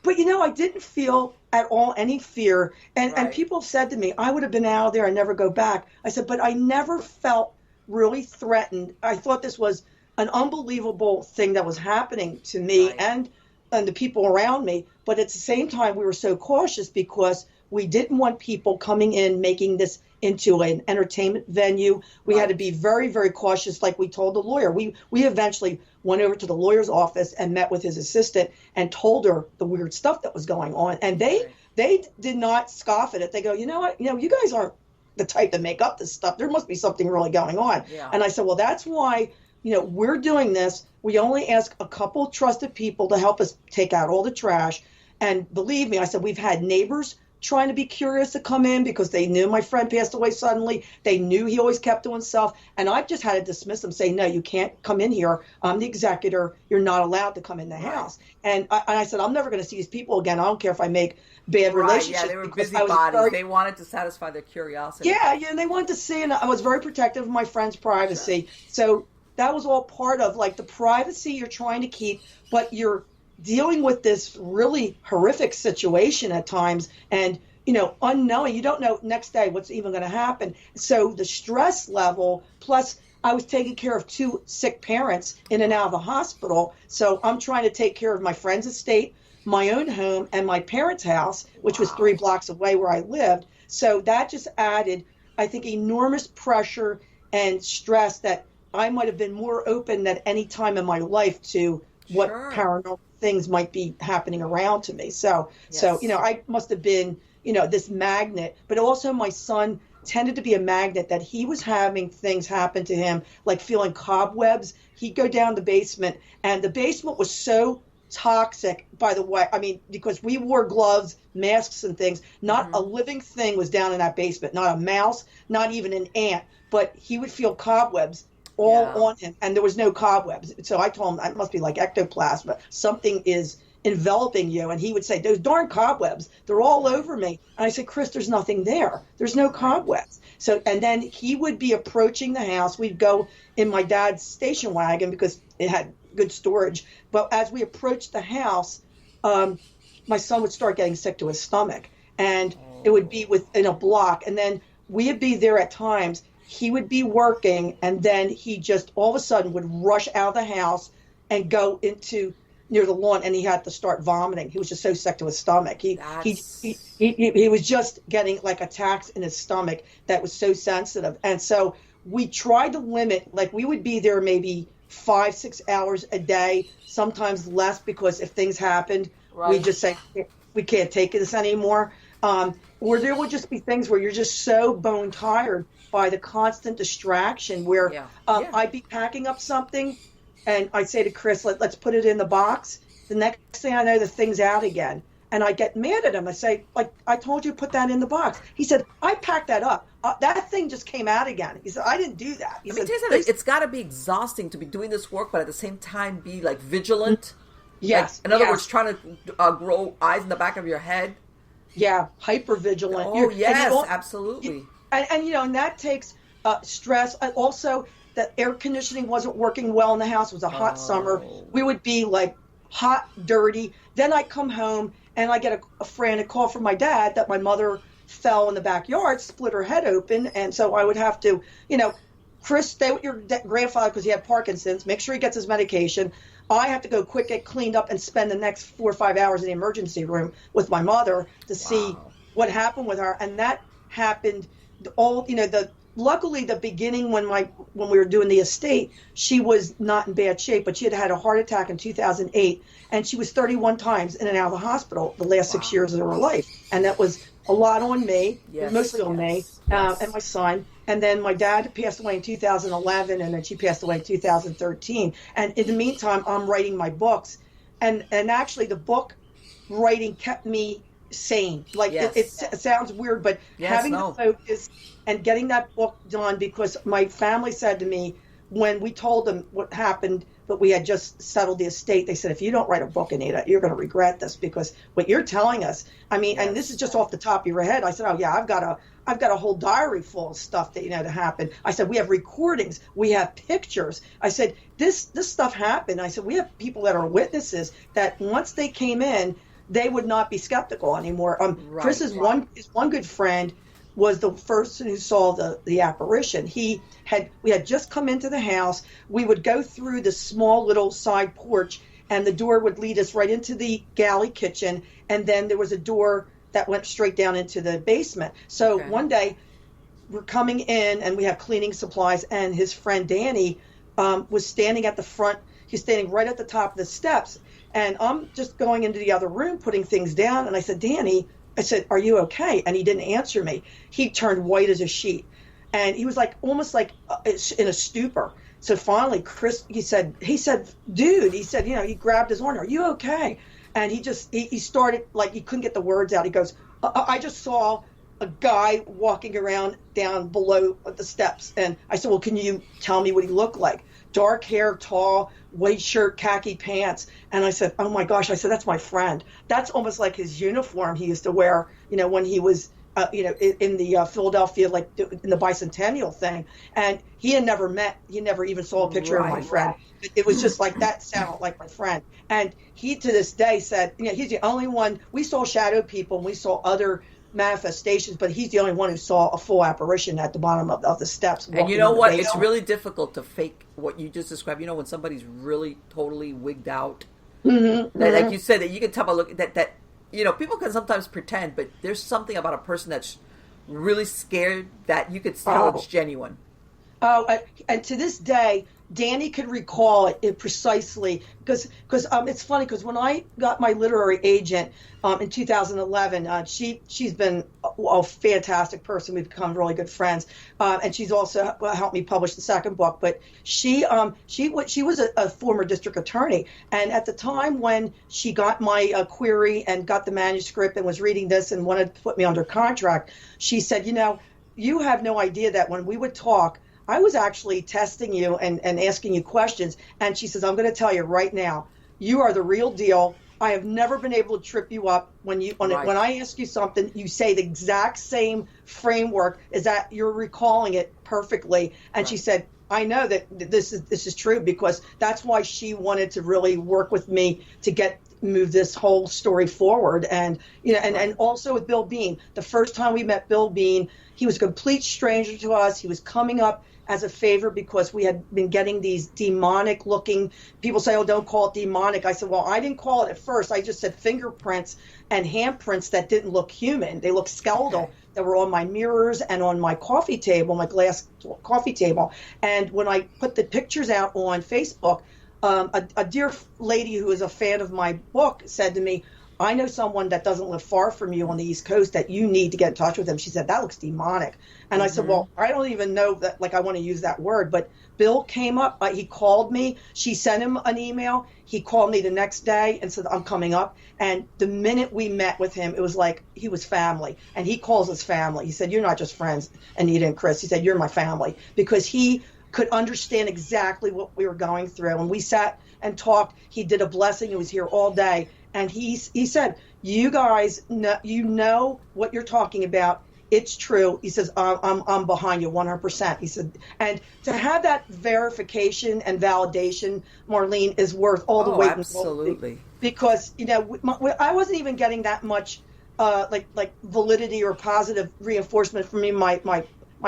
But, you know, I didn't feel at all any fear. And Right. people have said to me, I would have been out of there and never go back. I said, but I never felt really threatened. I thought this was an unbelievable thing that was happening to me Right. and the people around me. But at the same time, we were so cautious because we didn't want people coming in, making this into an entertainment venue. We had to be very, very cautious, like we told the lawyer. We eventually went over to the lawyer's office and met with his assistant and told her the weird stuff that was going on. And they did not scoff at it. They go, you know what? You know, you guys aren't the type to make up this stuff. There must be something really going on. Yeah. And I said, well, that's why, you know, we're doing this. We only ask a couple trusted people to help us take out all the trash. And believe me, I said, we've had neighbors trying to be curious to come in because they knew my friend passed away suddenly. They knew he always kept to himself. And I've just had to dismiss them, say, no, you can't come in here. I'm the executor. You're not allowed to come in the house. And I said, I'm never going to see these people again. I don't care if I make bad relationships. Yeah, they were because I was busybodies. They wanted to satisfy their curiosity. Yeah, and they wanted to see, and I was very protective of my friend's privacy. So that was all part of, like, the privacy you're trying to keep, but you're dealing with this really horrific situation at times, and, you know, unknowing, you don't know next day what's even going to happen. So the stress level, plus I was taking care of 2 sick parents in and out of the hospital. So I'm trying to take care of my friend's estate, my own home, and my parents' house, which was 3 blocks away where I lived. So that just added, I think, enormous pressure and stress that I might have been more open than any time in my life to what paranormal things might be happening around to me. So, you know, I must have been, you know, this magnet, but also my son tended to be a magnet, that he was having things happen to him, like feeling cobwebs. He'd go down the basement, and the basement was so toxic, by the way. I mean, because we wore gloves, masks, and things. Not a living thing was down in that basement, not a mouse, not even an ant, but he would feel cobwebs all on him, and there was no cobwebs. So I told him, that must be like ectoplasm. Something is enveloping you. And he would say, those darn cobwebs, they're all over me. And I said, Chris, there's nothing there. There's no cobwebs. So, and then he would be approaching the house. We'd go in my dad's station wagon because it had good storage. But as we approached the house, my son would start getting sick to his stomach, and it would be within a block. And then we'd be there at times. He would be working, and then he just all of a sudden would rush out of the house and go into near the lawn, and he had to start vomiting. He was just so sick to his stomach. He was just getting like attacks in his stomach that was so sensitive. And so we tried to limit, like we would be there maybe 5-6 hours a day, sometimes less, because if things happened, we just say, we can't take this anymore. Or there would just be things where you're just so bone tired by the constant distraction where I'd be packing up something and I'd say to Chris, let's put it in the box. The next thing I know, the thing's out again. And I get mad at him. I say, like, I told you to put that in the box. He said, I packed that up. That thing just came out again. He said, I didn't do that. He said, it's got to be exhausting to be doing this work, but at the same time be like vigilant. Yes. Like, in other words, trying to grow eyes in the back of your head. Yeah, hyper vigilant. Oh, yes, absolutely. And you know, and that takes stress. Also, the air conditioning wasn't working well in the house. It was a hot summer. We would be like hot, dirty. Then I come home and I get a frantic call from my dad that my mother fell in the backyard, split her head open. And so I would have to, Chris, stay with your grandfather because he had Parkinson's. Make sure he gets his medication. I have to go quick, get cleaned up, and spend the next 4 or 5 hours in the emergency room with my mother to see what happened with her. And that happened luckily the beginning when we were doing the estate, she was not in bad shape, but she had a heart attack in 2008, and she was 31 times in and out of the hospital the last 6 years of her life. And that was a lot on me, mostly on me, and my son. And then my dad passed away in 2011, and then she passed away in 2013. And in the meantime, I'm writing my books. And actually, the book writing kept me sane. Like, it sounds weird, but having the focus and getting that book done, because my family said to me, when we told them what happened, but we had just settled the estate, they said, if you don't write a book, Anita, you're going to regret this, because what you're telling us, I mean, and this is just off the top of your head. I said, oh yeah, I've got a whole diary full of stuff that, that happened. I said, we have recordings, we have pictures. I said, this stuff happened. I said, we have people that are witnesses that once they came in, they would not be skeptical anymore. Chris's one good friend was the person who saw the apparition. We had just come into the house. We would go through the small little side porch, and the door would lead us right into the galley kitchen, and then there was a door that went straight down into the basement. So one day we're coming in, and we have cleaning supplies, and his friend Danny was standing at the front. He's standing right at the top of the steps, and I'm just going into the other room, putting things down, and I said, Danny, I said, are you okay? And he didn't answer me. He turned white as a sheet, and he was almost like in a stupor. So finally, Chris, he said, dude, he grabbed his arm, are you okay? And he started, he couldn't get the words out. He goes, I just saw a guy walking around down below the steps. And I said, well, can you tell me what he looked like? Dark hair, tall, white shirt, khaki pants. And I said, oh my gosh, that's my friend. That's almost like his uniform he used to wear, when he was, in the Philadelphia, in the bicentennial thing. And he never even saw a picture of my friend. It was just like, that sounded like my friend. And he to this day said, he's the only one. We saw shadow people and we saw other manifestations, but he's the only one who saw a full apparition at the bottom of the steps. And you know what? It's really difficult to fake what you just described. When somebody's really totally wigged out, like you said, that you can tell by look that people can sometimes pretend, but there's something about a person that's really scared that you could tell it's genuine. And to this day, Danny could recall it precisely because it's funny because when I got my literary agent in 2011, she's been a fantastic person. We've become really good friends, and she's also helped me publish the second book. But she was a former district attorney, and at the time when she got my query and got the manuscript and was reading this and wanted to put me under contract, she said, you have no idea that when we would talk, I was actually testing you and asking you questions. And she says, I'm going to tell you right now, you are the real deal. I have never been able to trip you up. When I ask you something, you say the exact same framework as that you're recalling it perfectly. And she said, I know that this is true because that's why she wanted to really work with me to move this whole story forward. And and also with Bill Bean, the first time we met Bill Bean, he was a complete stranger to us. He was coming up as a favor because we had been getting these demonic looking, people say, oh, don't call it demonic. I said, well, I didn't call it at first. I just said fingerprints and handprints that didn't look human. They looked skeletal that were on my mirrors and on my coffee table, my glass coffee table. And when I put the pictures out on Facebook, a dear lady who is a fan of my book said to me, I know someone that doesn't live far from you on the East Coast that you need to get in touch with him. She said, that looks demonic. And I said, well, I don't even know that, I want to use that word. But Bill came up, he called me. She sent him an email. He called me the next day and said, I'm coming up. And the minute we met with him, it was like he was family. And he calls us family. He said, you're not just friends, Anita and Chris. He said, you're my family. Because he could understand exactly what we were going through. And we sat and talked. He did a blessing. He was here all day. And he said, you guys know what you're talking about. it's true. He says, I'm behind you 100%. He said, and to have that verification and validation, Marlene, is worth all the weight in gold. Absolutely. Because, I wasn't even getting that much like validity or positive reinforcement from me, my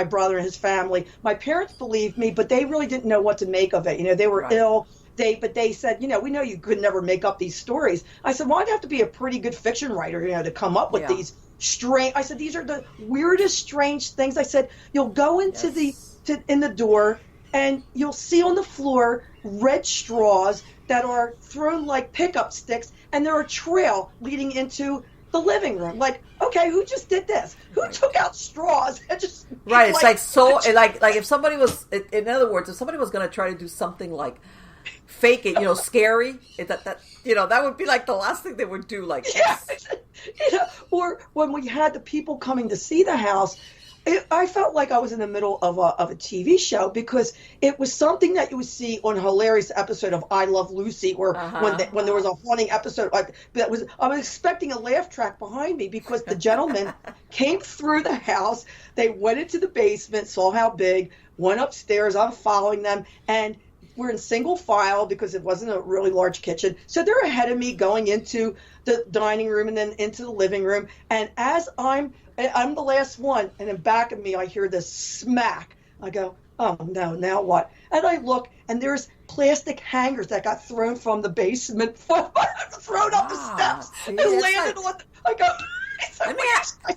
brother and his family. My parents believed me, but they really didn't know what to make of it. They were ill. But they said, we know you could never make up these stories. I said, well, I'd have to be a pretty good fiction writer, to come up with these strange. I said, these are the weirdest, strange things. I said, you'll go into in the door, and you'll see on the floor red straws that are thrown like pickup sticks, and they're a trail leading into the living room. Like, okay, who just did this? Who took out straws and just It's like if somebody was, in other words, if somebody was going to try to do something like fake it, scary, that would be like the last thing they would do. Like, or when we had the people coming to see the house, I felt like I was in the middle of a TV show, because it was something that you would see on a hilarious episode of I Love Lucy, or when there was a haunting episode. I was expecting a laugh track behind me, because the gentleman came through the house. They went into the basement, saw how big, went upstairs. I'm following them, and we're in single file because it wasn't a really large kitchen. So they're ahead of me going into the dining room and then into the living room. And as I'm the last one, and in back of me, I hear this smack. I go, oh no, now what? And I look, and there's plastic hangers that got thrown from the basement, thrown up the steps, and landed on. I go. Let me ask you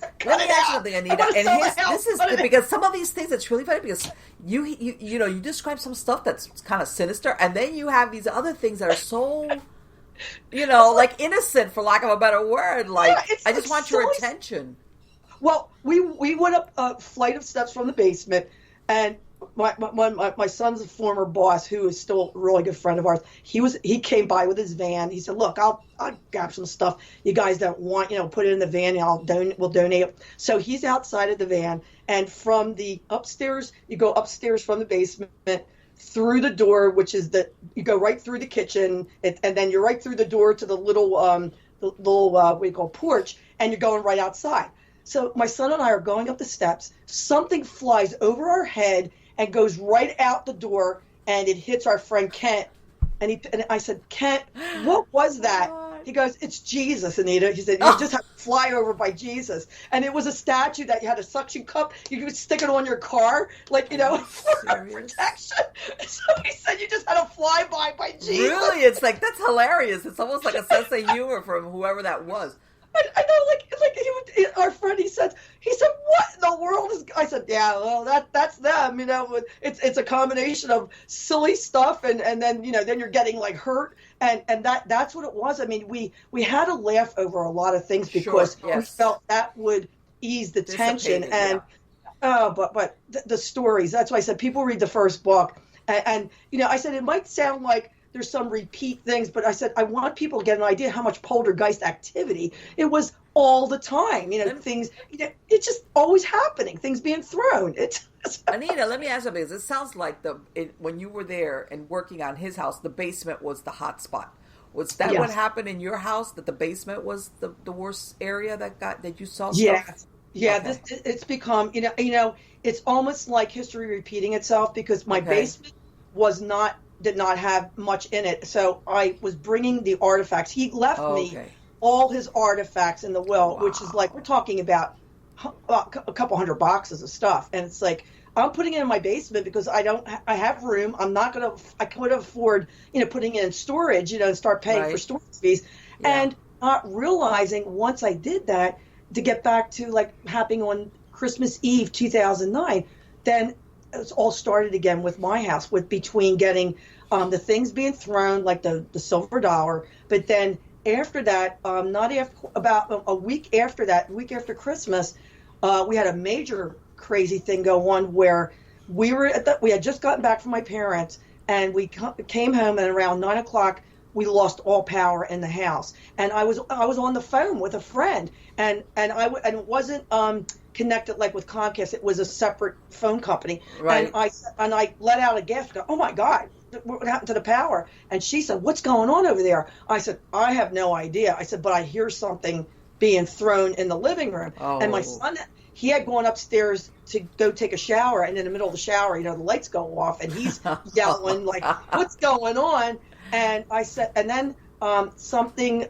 something, Anita. This is because some of these things, it's really funny, because you describe some stuff that's kind of sinister, and then you have these other things that are so, like innocent, for lack of a better word. Like, I just want your attention. Well, we went up a flight of steps from the basement, and my son's former boss, who is still a really good friend of ours, he came by with his van. He said, look, I'll grab some stuff you guys don't want, put it in the van, and we'll donate it. So he's outside of the van, and from the upstairs, you go upstairs from the basement through the door, which is you go right through the kitchen, and then you're right through the door to the little what we call porch, and you're going right outside. So my son and I are going up the steps. Something flies over our head and goes right out the door, and it hits our friend Kent. And I said, Kent, what was that? He goes, it's Jesus, Anita. He said, you just have to fly over by Jesus. And it was a statue that you had a suction cup. You could stick it on your car, like, for protection. So he said, you just had to fly by Jesus. Really? It's like, that's hilarious. It's almost like a sense of humor from whoever that was. I know, our friend, he said, what in the world is? I said, yeah, well, that's them. It's a combination of silly stuff, and then then you're getting like hurt, and that's what it was. I mean, we had to laugh over a lot of things, because we felt that would ease the tension, and but the stories. That's why I said people read the first book, and I said it might sound like there's some repeat things, but I said, I want people to get an idea how much poltergeist activity it was all the time. Things, it's just always happening, things being thrown. Anita, let me ask you, because it sounds like when you were there and working on his house, the basement was the hot spot. Was that what happened in your house, that the basement was the worst area that you saw stuff? Yeah, okay. It's become, it's almost like history repeating itself, because my basement did not have much in it. So I was bringing the artifacts. He left me all his artifacts in the will, which is like, we're talking about a couple hundred boxes of stuff. And it's like, I'm putting it in my basement because I have room. I could afford, putting it in storage, and start paying for storage fees. Yeah. And not realizing once I did that, to get back to like happening on Christmas Eve, 2009, then it all started again with my house, between getting the things being thrown, like the silver dollar, but then after that, about a week after Christmas, we had a major crazy thing go on, where we had just gotten back from my parents, and we came home, and around 9:00 we lost all power in the house, and I was on the phone with a friend, and it wasn't connected like with Comcast. It was a separate phone company, right. And I let out a gasp. Oh my God, what happened to the power? And she said, what's going on over there? I said, I have no idea. I said, but I hear something being thrown in the living room. And my son, he had gone upstairs to go take a shower, and in the middle of the shower, the lights go off, and he's yelling like, "What's going on?" And I said, and then something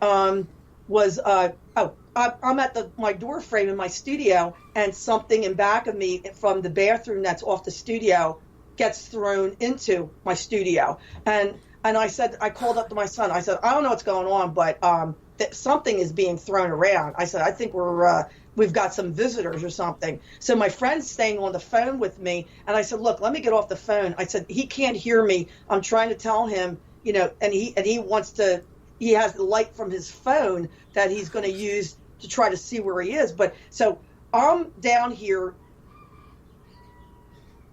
was, I'm at my door frame in my studio, and something in back of me from the bathroom that's off the studio gets thrown into my studio. And I called up to my son. I said, I don't know what's going on, but something is being thrown around. I said, I think we've got some visitors or something. So my friend's staying on the phone with me, and I said, look, let me get off the phone. I said, he can't hear me. I'm trying to tell him, and he wants to. He has the light from his phone that he's going to use to try to see where he is. But so I'm down here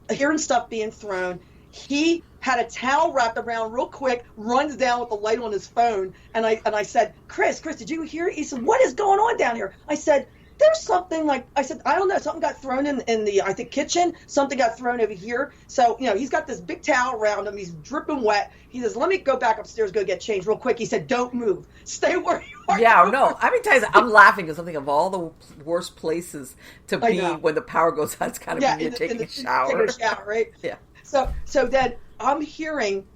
hearing stuff being thrown. He had a towel wrapped around real quick, runs down with the light on his phone. And I said, Chris, did you hear it? He said, what is going on down here? I said, there's something I don't know, something got thrown in the, I think, kitchen. Something got thrown over here. So, he's got this big towel around him. He's dripping wet. He says, let me go back upstairs, go get changed real quick. He said, don't move. Stay where you are. Yeah, no. I mean, tell you, I'm laughing because I'm thinking of all the worst places to be when the power goes out. It's kind of when you're taking a shower. Taking a shower, right? Yeah. So then I'm hearing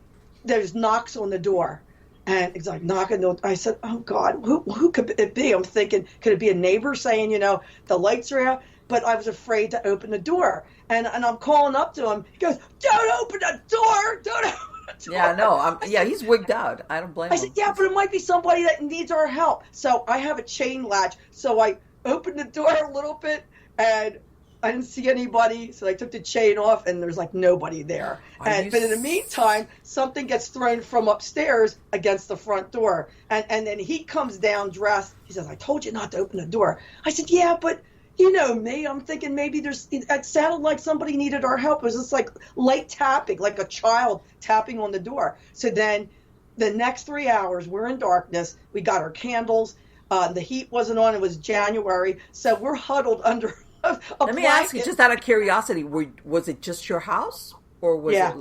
there's knocks on the door. And it's like knocking. I said, "Oh God, who could it be?" I'm thinking, could it be a neighbor saying, the lights are out? But I was afraid to open the door, and I'm calling up to him. He goes, "Don't open the door! Don't open the door!" Yeah, no, he's wigged out. I don't blame him. I said, "Yeah, but it might be somebody that needs our help." So I have a chain latch, so I opened the door a little bit, and I didn't see anybody, so I took the chain off, and there's nobody there. But in the meantime, something gets thrown from upstairs against the front door, and then he comes down dressed. He says, "I told you not to open the door." I said, "Yeah, but you know me. I'm thinking maybe it sounded like somebody needed our help. It was just like light tapping, like a child tapping on the door." So then the next 3 hours, we're in darkness. We got our candles. The heat wasn't on. It was January, so we're huddled under Let me ask you, just out of curiosity, was it just your house, or was it?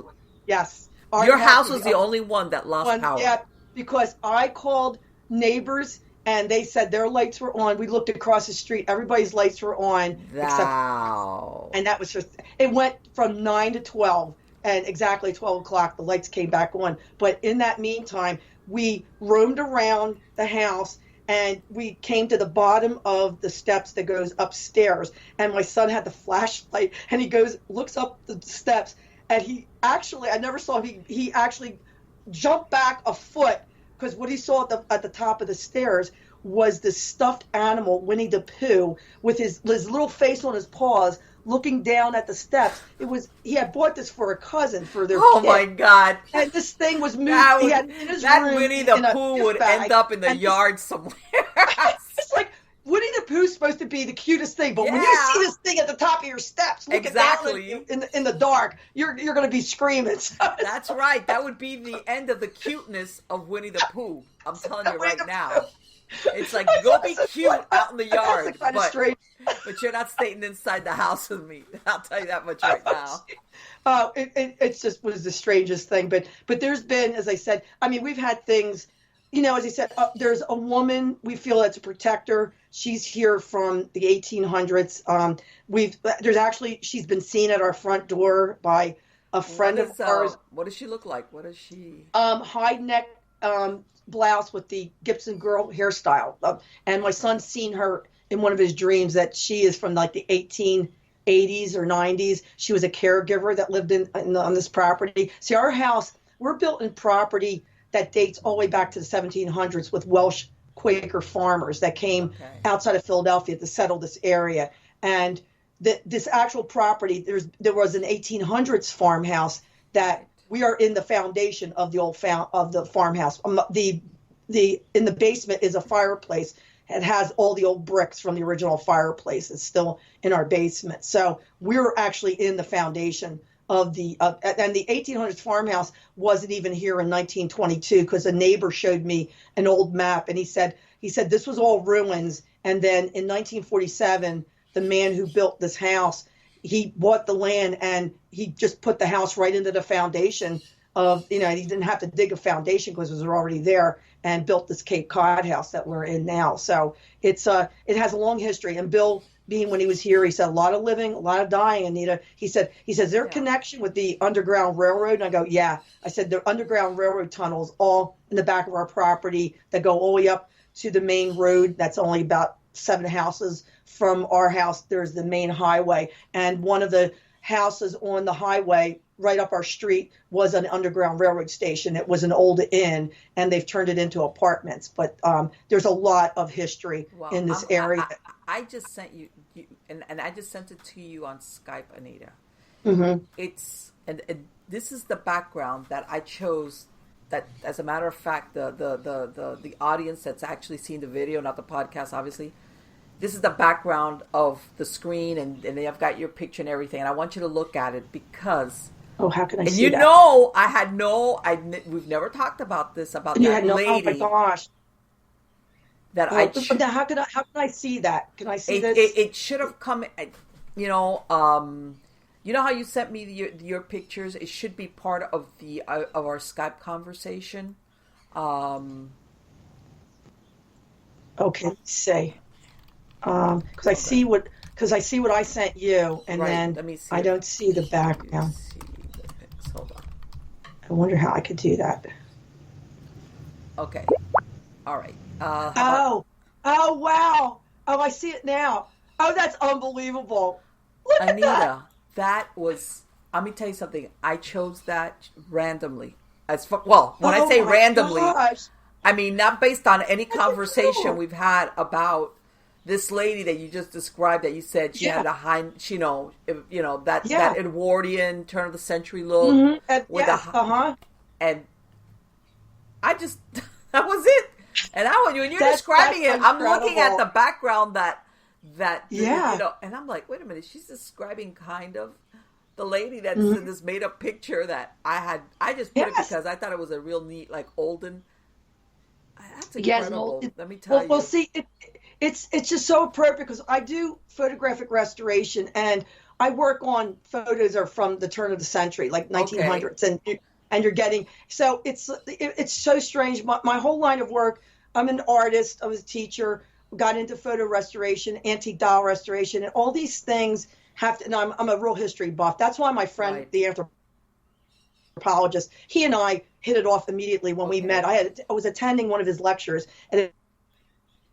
Yes. Your house was the only one that lost power. Yeah, because I called neighbors and they said their lights were on. We looked across the street; everybody's lights were on. Wow. And that was just. It went from 9 to 12, and exactly 12 o'clock, the lights came back on. But in that meantime, we roamed around the house. And we came to the bottom of the steps that goes upstairs. And my son had the flashlight. And he looks up the steps. And I never saw him. He actually jumped back a foot. Because what he saw at the top of the stairs was this stuffed animal, Winnie the Pooh, with his little face on his paws, looking down at the steps. He had bought this for a cousin for their kid. My God. And this thing was moved. That Winnie the Pooh would end up in the yard somewhere. It's like Winnie the Pooh's supposed to be the cutest thing, but when you see this thing at the top of your steps, looking down in the dark, you're going to be screaming. That's right. That would be the end of the cuteness of Winnie the Pooh. I'm telling you right now. It's like, go be cute out in the yard, but you're not staying inside the house with me. I'll tell you that much right now. It just was the strangest thing. But there's been, as I said, we've had things, as I said, there's a woman we feel that's a protector. She's here from the 1800s. She's been seen at our front door by a friend of ours. What does she look like? What is she? High neck, blouse with the Gibson girl hairstyle. And my son's seen her in one of his dreams that she is from the 1880s or 90s. She was a caregiver that lived on this property. See, our house, we're built in property that dates all the way back to the 1700s with Welsh Quaker farmers that came outside of Philadelphia to settle this area. And this actual property, there was an 1800s farmhouse that we are in the foundation of the farmhouse. In the basement is a fireplace. It has all the old bricks from the original fireplace. It's still in our basement. So we're actually in the foundation of and the 1800s farmhouse wasn't even here in 1922 because a neighbor showed me an old map and he said this was all ruins. And then in 1947, the man who built this house, he bought the land and he just put the house right into the foundation of, he didn't have to dig a foundation because it was already there, and built this Cape Cod house that we're in now. So it has a long history. And Bill being when he was here, he said a lot of living, a lot of dying, Anita. He says their connection with the Underground Railroad. And I go, yeah. I said the Underground Railroad tunnels all in the back of our property that go all the way up to the main road. That's only about 7 houses from our house. There's the main highway. And one of the houses on the highway right up our street was an Underground Railroad station. It was an old inn, and they've turned it into apartments. But there's a lot of history in this area. I just sent you and I just sent it to you on Skype, Anita. Mm-hmm. It's and this is the background that I chose. That, as a matter of fact, the audience that's actually seen the video, not the podcast, obviously, this is the background of the screen, and I've got your picture and everything. And I want you to look at it because. Oh, how can I see that? And you know, we've never talked about this, about that lady. Oh my gosh. That but how can I see that? Can I see this? It should have come, you know how you sent me your pictures? It should be part of the of our Skype conversation. Okay, let's see. Because I see what I sent you, and then let me see I don't see the background. Hold on. I wonder how I could do that. Okay. All right. Oh, wow. Oh, I see it now. Oh, that's unbelievable. Look Anita, at that was, let me tell you something. I chose that randomly. When I say randomly, gosh. I mean, not based on any conversation we've had about this lady that you just described, that you said she had a high, that Edwardian turn of the century look. Mm-hmm. And I just, that was it. And when you're describing it, I'm looking at the background that and I'm like, wait a minute, she's describing kind of the lady that's in this made up picture that I just put it because I thought it was a real neat, like olden. That's incredible. Let me tell you. Well, see, it's just so appropriate because I do photographic restoration, and I work on photos are from the turn of the century, like 1900s, and you're getting, so it's so strange. My whole line of work, I'm an artist, I was a teacher, got into photo restoration, antique doll restoration, and all these things have to, and I'm a real history buff. That's why my friend, the anthropologist, he and I hit it off immediately when we met. I was attending one of his lectures at a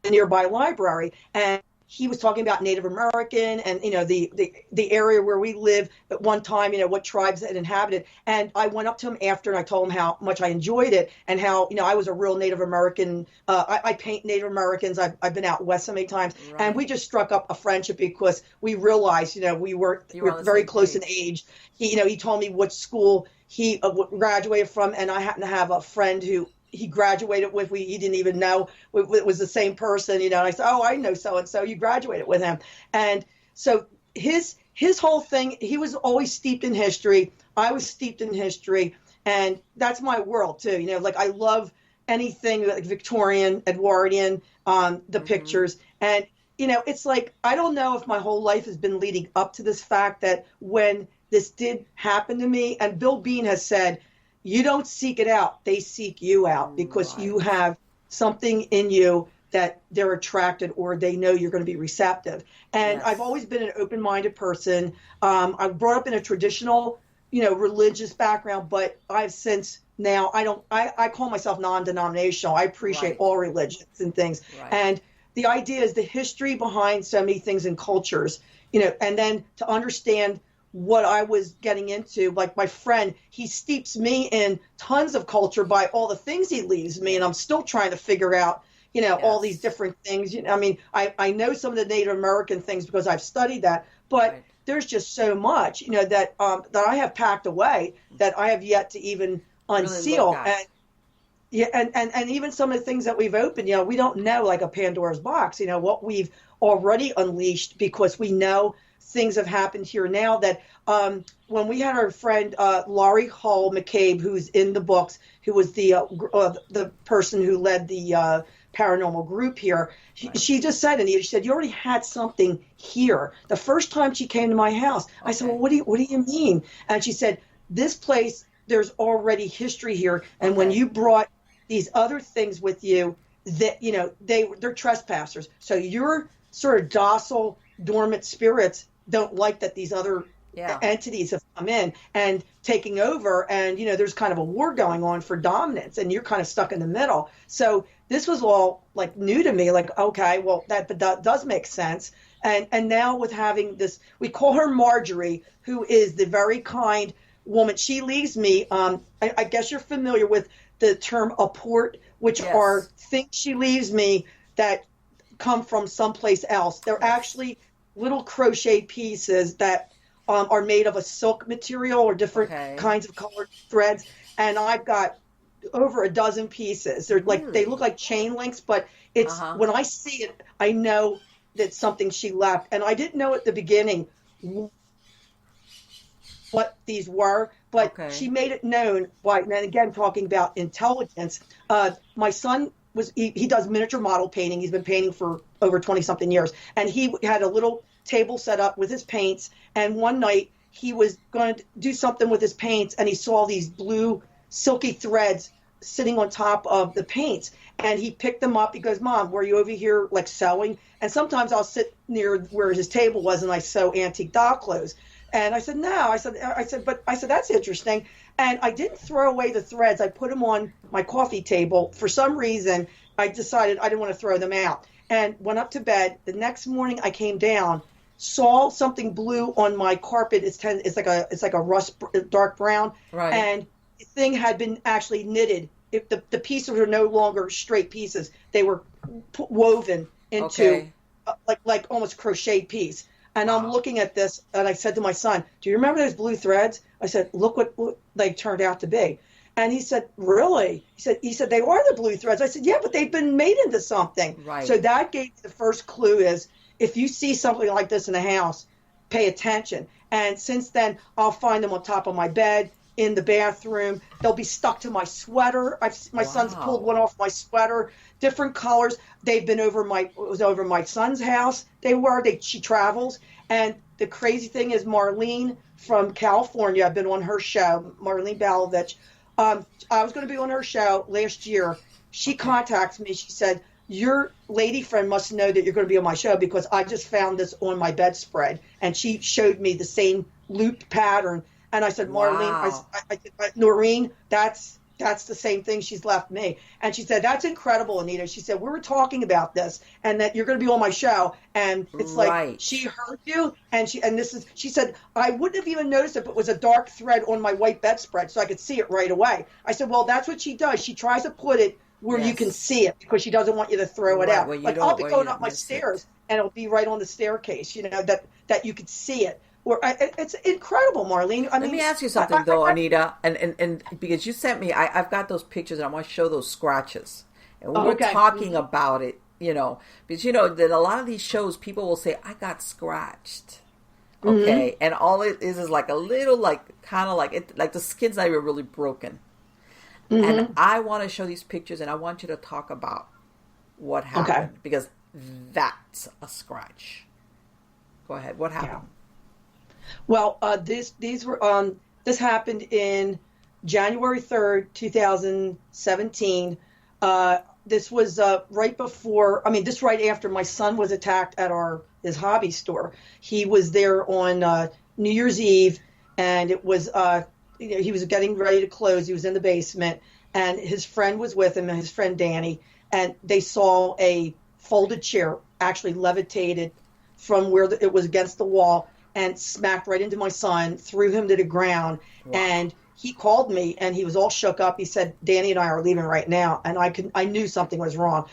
nearby library, and he was talking about Native American and, the area where we live at one time, what tribes had inhabited. And I went up to him after and I told him how much I enjoyed it and how, I was a real Native American. I paint Native Americans. I've been out west so many times. Right. And we just struck up a friendship because we realized, we were very close in age. He told me what school he graduated from. And I happen to have a friend who he graduated with. He didn't even know it was the same person, and I said, oh, I know so-and-so, you graduated with him. And so his whole thing, he was always steeped in history. I was steeped in history, and that's my world too. Like I love anything like Victorian, Edwardian, the pictures. And, it's like, I don't know if my whole life has been leading up to this fact that when this did happen to me, and Bill Bean has said, you don't seek it out, they seek you out because you have something in you that they're attracted or they know you're going to be receptive. And I've always been an open-minded person. I brought up in a traditional, religious background, but I've since now, I call myself non-denominational. I appreciate all religions and things. Right. And the idea is the history behind so many things and cultures, and then to understand what I was getting into, like my friend, he steeps me in tons of culture by all the things he leaves me, and I'm still trying to figure out, all these different things. I know some of the Native American things because I've studied that, but there's just so much, that I have packed away that I have yet to even unseal. Really and even some of the things that we've opened, we don't know, like a Pandora's box, what we've already unleashed because we know things have happened here now that when we had our friend Laurie Hull McCabe, who's in the books, who was the person who led the paranormal group here, she just said, Anita, she said, you already had something here. The first time she came to my house, I said, well, what do you mean? And she said, this place, there's already history here. And when you brought these other things with you, that they're trespassers. So you're sort of docile dormant spirits don't like that these other Yeah. entities have come in and taking over, and there's kind of a war going on for dominance, and you're kind of stuck in the middle. So this was all like new to me, like, okay, well, that does make sense. And now with having this, we call her Marjorie, who is the very kind woman. She leaves me, I guess you're familiar with the term apport, which Yes. are things she leaves me that come from someplace else. They're actually little crochet pieces that are made of a silk material or different kinds of colored threads. And I've got over a dozen pieces. They're like, they look like chain links, but it's when I see it, I know that something she left. And I didn't know at the beginning what these were, but she made it known by, and again, talking about intelligence. My son he does miniature model painting. He's been painting for over 20 something years. And he had a little table set up with his paints. And one night he was going to do something with his paints, and he saw these blue silky threads sitting on top of the paints. And he picked them up. He goes, Mom, were you over here like sewing? And sometimes I'll sit near where his table was and I sew antique doll clothes. And I said, no. I said, that's interesting. And I didn't throw away the threads. I put them on my coffee table. For some reason, I decided I didn't want to throw them out. And went up to bed. The next morning, I came down, saw something blue on my carpet. It's like a rust dark brown. Right. And the thing had been actually knitted. If the pieces were no longer straight pieces, they were woven into like almost crochet piece. And I'm looking at this, and I said to my son, do you remember those blue threads? I said, look what they turned out to be. And he said, really? He said, they are the blue threads. I said, yeah, but they've been made into something. Right. So that gave me the first clue is, if you see something like this in a house, pay attention. And since then, I'll find them on top of my bed, in the bathroom. They'll be stuck to my sweater. My son's pulled one off my sweater, different colors. They've been over my son's house. She travels. And the crazy thing is Marlene from California, I've been on her show, Marlene Balovich. I was going to be on her show last year. She contacts me. She said, your lady friend must know that you're going to be on my show because I just found this on my bedspread. And she showed me the same looped pattern. And I said, Marlene, Noreen, that's the same thing she's left me. And she said, that's incredible, Anita. She said, we were talking about this and that you're going to be on my show. And it's like, she heard you. And she said, I wouldn't have even noticed if it was a dark thread on my white bedspread so I could see it right away. I said, well, that's what she does. She tries to put it where you can see it because she doesn't want you to throw it out. Like I'll be going up my stairs and it'll be right on the staircase, that you could see it. It's incredible, Marlene. Let me ask you something, though, Anita, and because you sent me, I've got those pictures, and I want to show those scratches. And we were talking about it, because, that a lot of these shows, people will say, I got scratched, okay? And all it is like a little, kind of like the skin's not even really broken. And I want to show these pictures, and I want you to talk about what happened, because that's a scratch. Go ahead. What happened? Yeah. Well, this happened in January 3rd, 2017. This was right after my son was attacked at his hobby store. He was there on New Year's Eve, and it was he was getting ready to close. He was in the basement, and his friend was with him, and his friend Danny, and they saw a folded chair actually levitated from where it was against the wall and smacked right into my son, threw him to the ground. Wow. And he called me and he was all shook up. He said, Danny and I are leaving right now. And I knew something was wrong.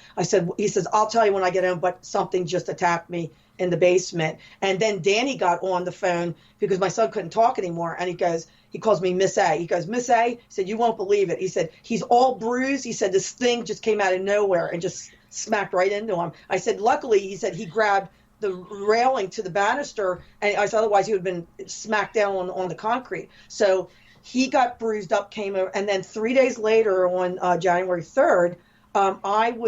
He says, I'll tell you when I get home, but something just attacked me in the basement. And then Danny got on the phone because my son couldn't talk anymore. And he calls me Miss A. He goes, Miss A, he said, you won't believe it. He said, he's all bruised. He said, this thing just came out of nowhere and just smacked right into him. I said, luckily, he said, he grabbed the railing to the banister, and I said, otherwise he would have been smacked down on the concrete. So he got bruised up, came over, and then 3 days later on January 3rd, it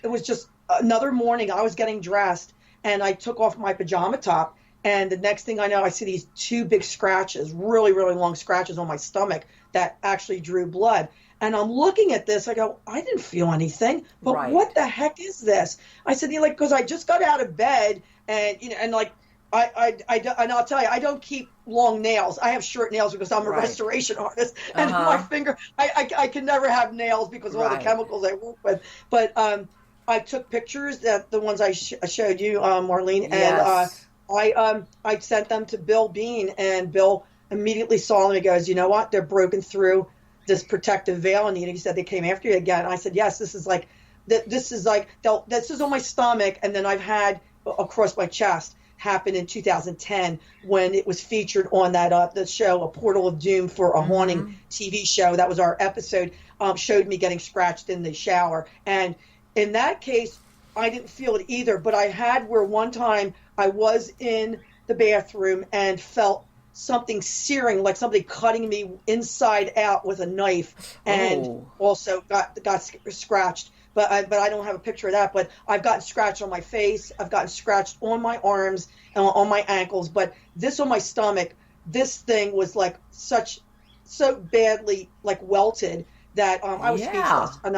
was just another morning. I was getting dressed, and I took off my pajama top, and the next thing I know, I see these two big scratches, really, really long scratches on my stomach that actually drew blood. And I'm looking at this, I go, I didn't feel anything, but what the heck is this? I said, because I just got out of bed, and and I'll tell you, I don't keep long nails. I have short nails because I'm a restoration artist, and my finger, I can never have nails because of all the chemicals I work with. But I took pictures, that the ones I showed you, Marlene, and I sent them to Bill Bean, and Bill immediately saw them and goes, you know what? They're broken through this protective veil, Anita. He said they came after you again. I said, yes, this is on my stomach, and then I've had across my chest. Happened in 2010 when it was featured on that the show, A Portal of Doom for a Haunting TV show. That was our episode. Showed me getting scratched in the shower, and in that case, I didn't feel it either. But I had where one time I was in the bathroom and felt something searing, like somebody cutting me inside out with a knife, and also got scratched. But I don't have a picture of that. But I've gotten scratched on my face. I've gotten scratched on my arms and on my ankles. But this on my stomach, this thing was like so badly like welted that I was speechless. And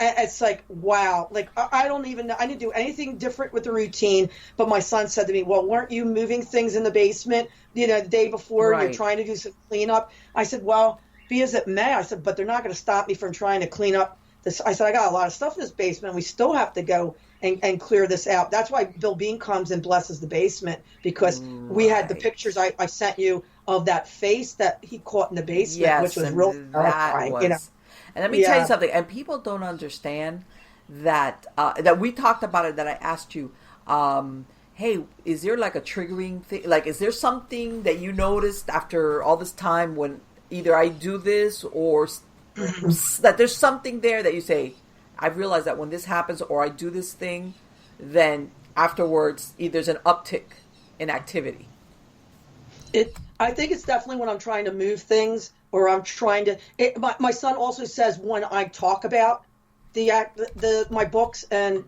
it's like, wow. Like I don't even know. I didn't do anything different with the routine. But my son said to me, well, weren't you moving things in the basement, the day before? You're trying to do some cleanup. I said, well, be as it may. I said, but they're not going to stop me from trying to clean up. I said, I got a lot of stuff in this basement. We still have to go and clear this out. That's why Bill Bean comes and blesses the basement, because we had the pictures I sent you of that face that he caught in the basement, which was real terrifying. And let me tell you something, and people don't understand that that we talked about it, that I asked you, hey, is there like a triggering thing? Like, is there something that you noticed after all this time when either I do this or that there's something there that you say, I've realized that when this happens or I do this thing, then afterwards there's an uptick in activity? I think it's definitely when I'm trying to move things, or I'm trying to. My son also says when I talk about my books and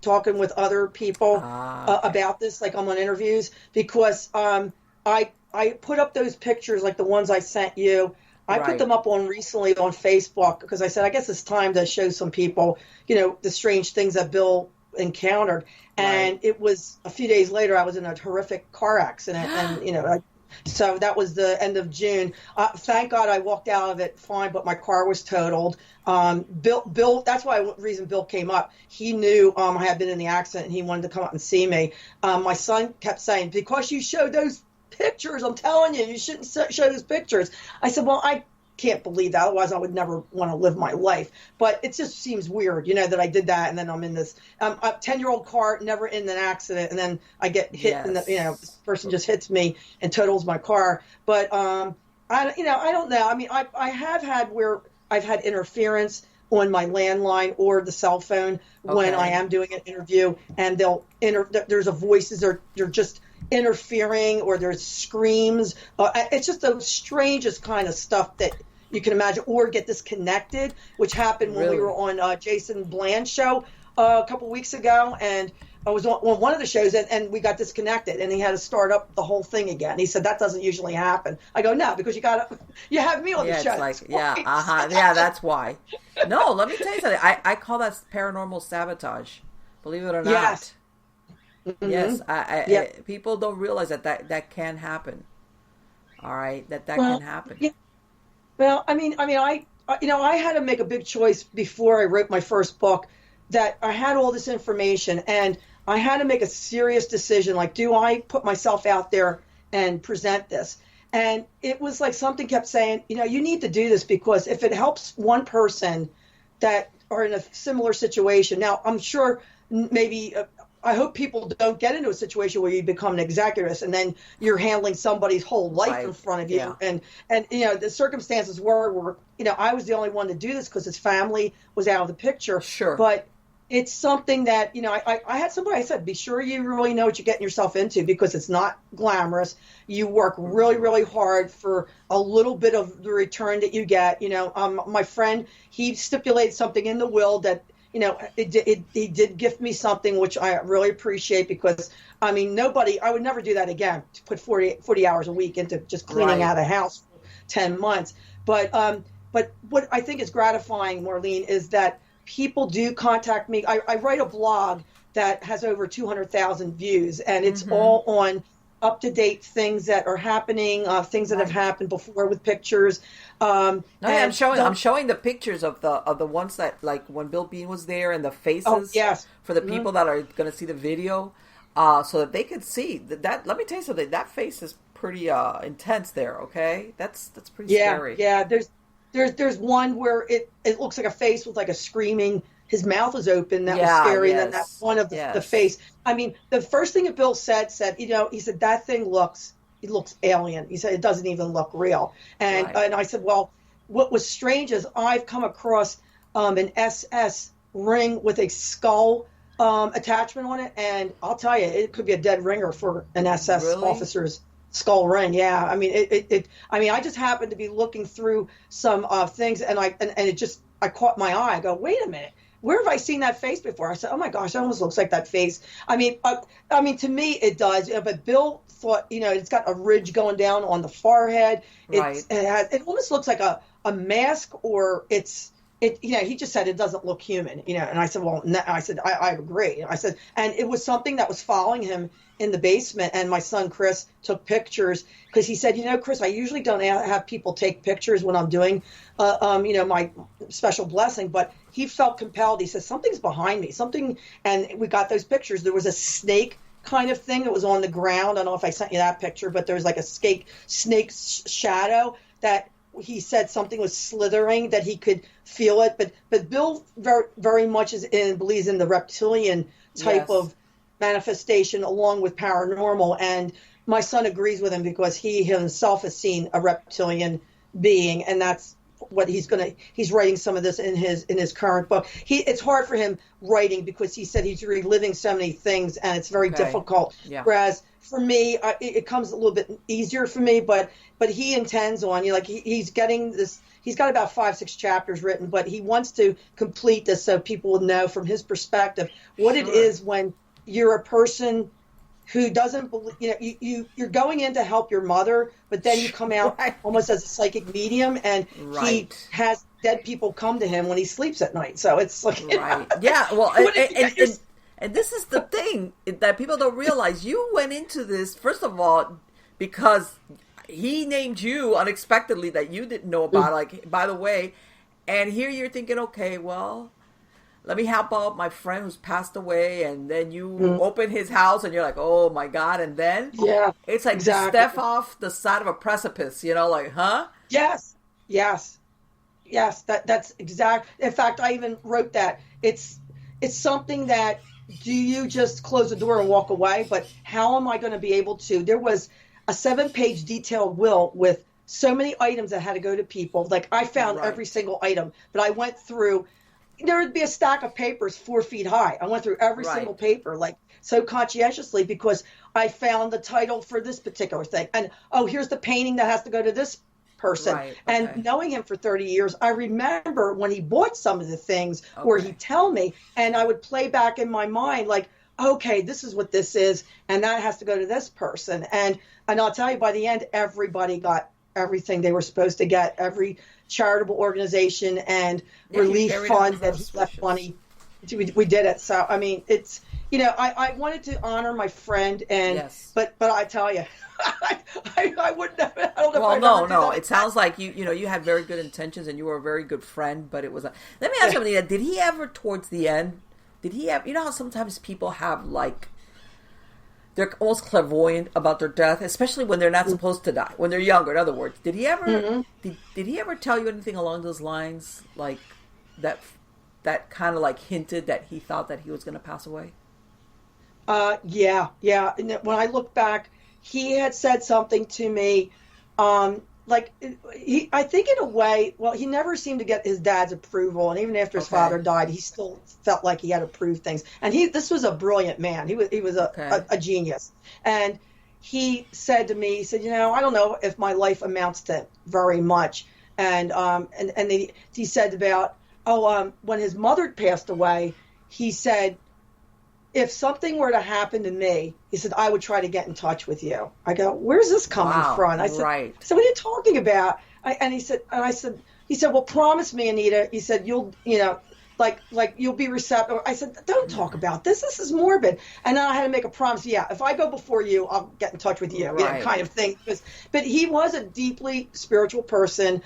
talking with other people about this, like I'm on interviews, because I put up those pictures like the ones I sent you. I put them up recently on Facebook because I said, I guess it's time to show some people, the strange things that Bill encountered. And it was a few days later, I was in a horrific car accident. And, so that was the end of June. Thank God I walked out of it fine, but my car was totaled. Bill, that's why reason Bill came up. He knew I had been in the accident and he wanted to come up and see me. My son kept saying, because you showed those pictures, I'm telling you, you shouldn't show those pictures. I said, well, I can't believe that. Otherwise, I would never want to live my life. But it just seems weird, that I did that, and then I'm in this a 10-year-old car, never in an accident, and then I get hit, and this person just hits me and totals my car. But I don't know. I mean, I have had where I've had interference on my landline or the cell phone when I am doing an interview, and there's a voices, or you're just interfering, or there's screams. It's just the strangest kind of stuff that you can imagine, or get disconnected, which happened when we were on Jason Bland's show a couple weeks ago, and I was on one of the shows, and we got disconnected, and he had to start up the whole thing again. He said that doesn't usually happen. I go, no, because you have me on the show. It's like, that's why. No, let me tell you something. I call that paranormal sabotage. Believe it or not. Yes. Mm-hmm. Yes, people don't realize that can happen. All right, that can happen. Yeah. Well, I mean, I had to make a big choice before I wrote my first book, that I had all this information, and I had to make a serious decision. Like, do I put myself out there and present this? And it was like something kept saying, you need to do this, because if it helps one person that are in a similar situation. Now, I'm sure maybe. I hope people don't get into a situation where you become an executrix and then you're handling somebody's whole life in front of you. Yeah. And the circumstances were I was the only one to do this because his family was out of the picture. Sure. But it's something that, I had somebody, I said, be sure you really know what you're getting yourself into, because it's not glamorous. You work really, really hard for a little bit of the return that you get. My friend, he stipulated something in the will that, he did gift me something, which I really appreciate, because, I would never do that again, to put 40 hours a week into just cleaning out a house for 10 months. But what I think is gratifying, Marlene, is that people do contact me. I write a blog that has over 200,000 views, and it's all on up-to-date things that are happening, things that have Right. happened before with pictures. No, yeah, And I'm don't, showing the pictures of the ones that, like, when Bill Bean was there, and the oh, faces yes. for the Hmm. people that are going to see the video, so that they could see that. Let me tell you something. That face is pretty intense there. Okay, that's pretty Yeah, scary. yeah. There's one where it looks like a face with like a screaming. His mouth is open. That was Yeah. scary. And then that Yes. one of the Yes. face. I mean, the first thing that Bill said, he said that thing looks it looks alien. He said it doesn't even look real. Right. And I said, well, what was strange is I've come across an SS ring with a skull attachment on it, and I'll tell you, it could be a dead ringer for an SS Really? officer's skull ring. Yeah, I mean, I mean, I just happened to be looking through some things, and it just I caught my eye. I go, wait a minute. Where have I seen that face before? I said, "Oh my gosh, that almost looks like that face." I mean, to me it does. But Bill thought, it's got a ridge going down on the forehead. Right. It almost looks like a mask, or it. He just said it doesn't look human. And I said, well, no, I said I agree. I said, and it was something that was following him in the basement. And my son Chris took pictures because he said, Chris, I usually don't have people take pictures when I'm doing, my special blessing, but he felt compelled. He says something's behind me, something, and we got those pictures. There was a snake kind of thing that was on the ground. I don't know if I sent you that picture, but there's like a snake shadow that he said something was slithering, that he could feel it. But Bill very, very much believes in the reptilian type Yes. of manifestation along with paranormal. And my son agrees with him because he himself has seen a reptilian being, and that's what he's writing some of this in his current book. It's hard for him writing because he said he's reliving so many things, and it's very Okay. difficult. Yeah. Whereas for me, it comes a little bit easier for me, but he intends on, he's getting this. He's got about 5-6 chapters written, but he wants to complete this so people will know from his perspective what it Sure. is when you're a person who doesn't believe, you're going in to help your mother, but then you come out Right. almost as a psychic medium, and he Right. has dead people come to him when he sleeps at night. So it's like, Right. Yeah. Well, What if you got your- and this is the thing that people don't realize. You went into this, first of all, because he named you unexpectedly that you didn't know about. Like, by the way, and here you're thinking, okay, well, let me help out my friend who's passed away, and then you open his house, and you're like, oh my God, and then yeah, it's like exactly. step off the side of a precipice, like, huh? Yes, yes, yes. That's exact. In fact, I even wrote that it's something that, do you just close the door and walk away? But how am I going to be able to? There was a 7-page detailed will with so many items that had to go to people. Like, I found Right. every single item, but I went through. There would be a stack of papers 4 feet high. I went through every Right. single paper, like, so conscientiously, because I found the title for this particular thing. And, oh, here's the painting that has to go to this person. Right, okay. And knowing him for 30 years, I remember when he bought some of the things where Okay. he'd tell me, and I would play back in my mind, like, okay, this is what this is, and that has to go to this person. And I'll tell you, by the end, everybody got everything they were supposed to get. Every charitable organization and Yeah, you relief carried fund out that he those left wishes. money. We did it. So I mean, it's I wanted to honor my friend, and Yes. but I tell you, I wouldn't have. I don't know Well, if I'd ever no, do no. that. It sounds like you had very good intentions, and you were a very good friend. But it was. Let me ask you something. Did he ever, towards the end, did he have? You know how sometimes people have, like, they're almost clairvoyant about their death, especially when they're not supposed to die, when they're younger. In other words, did he ever? Did he ever tell you anything along those lines, like that kind of like hinted that he thought that he was going to pass away? Yeah. And when I look back, he had said something to me, like I think in a way, well, he never seemed to get his dad's approval, and even after his Okay. father died, he still felt like he had approved things. And this was a brilliant man. He was Okay. a genius. And he said to me, he said, I don't know if my life amounts to very much. And he said about, when his mother passed away, he said, if something were to happen to me, he said, I would try to get in touch with you. I go, where's this coming Wow, from? I said, right. so what are you talking about? I said, well, promise me, Anita. He said, like you'll be receptive. I said, don't talk about this. This is morbid. And then I had to make a promise. Yeah, if I go before you, I'll get in touch with you, kind of thing. But he was a deeply spiritual person.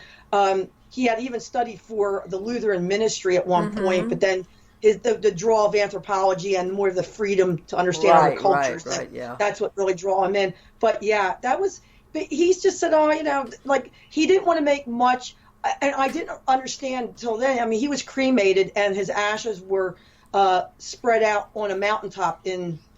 He had even studied for the Lutheran ministry at one point, but then the draw of anthropology and more of the freedom to understand other cultures. That's what really drew him in. But yeah, but he's just said, like he didn't want to make much. And I didn't understand until then. I mean, he was cremated and his ashes were spread out on a mountaintop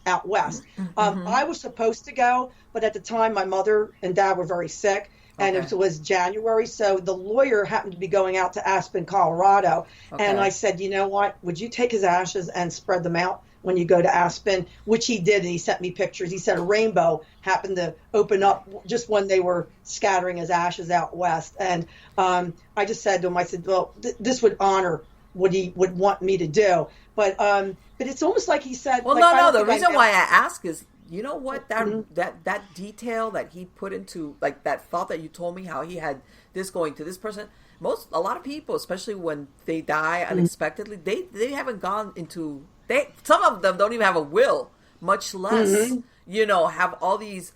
out west. I was supposed to go, but at the time my mother and dad were very sick. And it was January, so the lawyer happened to be going out to Aspen, Colorado. And I said, you know what, would you take his ashes and spread them out when you go to Aspen? Which he did, and he sent me pictures. He said a rainbow happened to open up just when they were scattering his ashes out west. And I just said to him, I said, well, this would honor what he would want me to do. But it's almost like he said... Well, like, no, the reason why I ask is, you know what, that detail that he put into, like that thought that you told me, how he had this going to this person, a lot of people, especially when they die unexpectedly, they haven't gone into, some of them don't even have a will, much less, have all these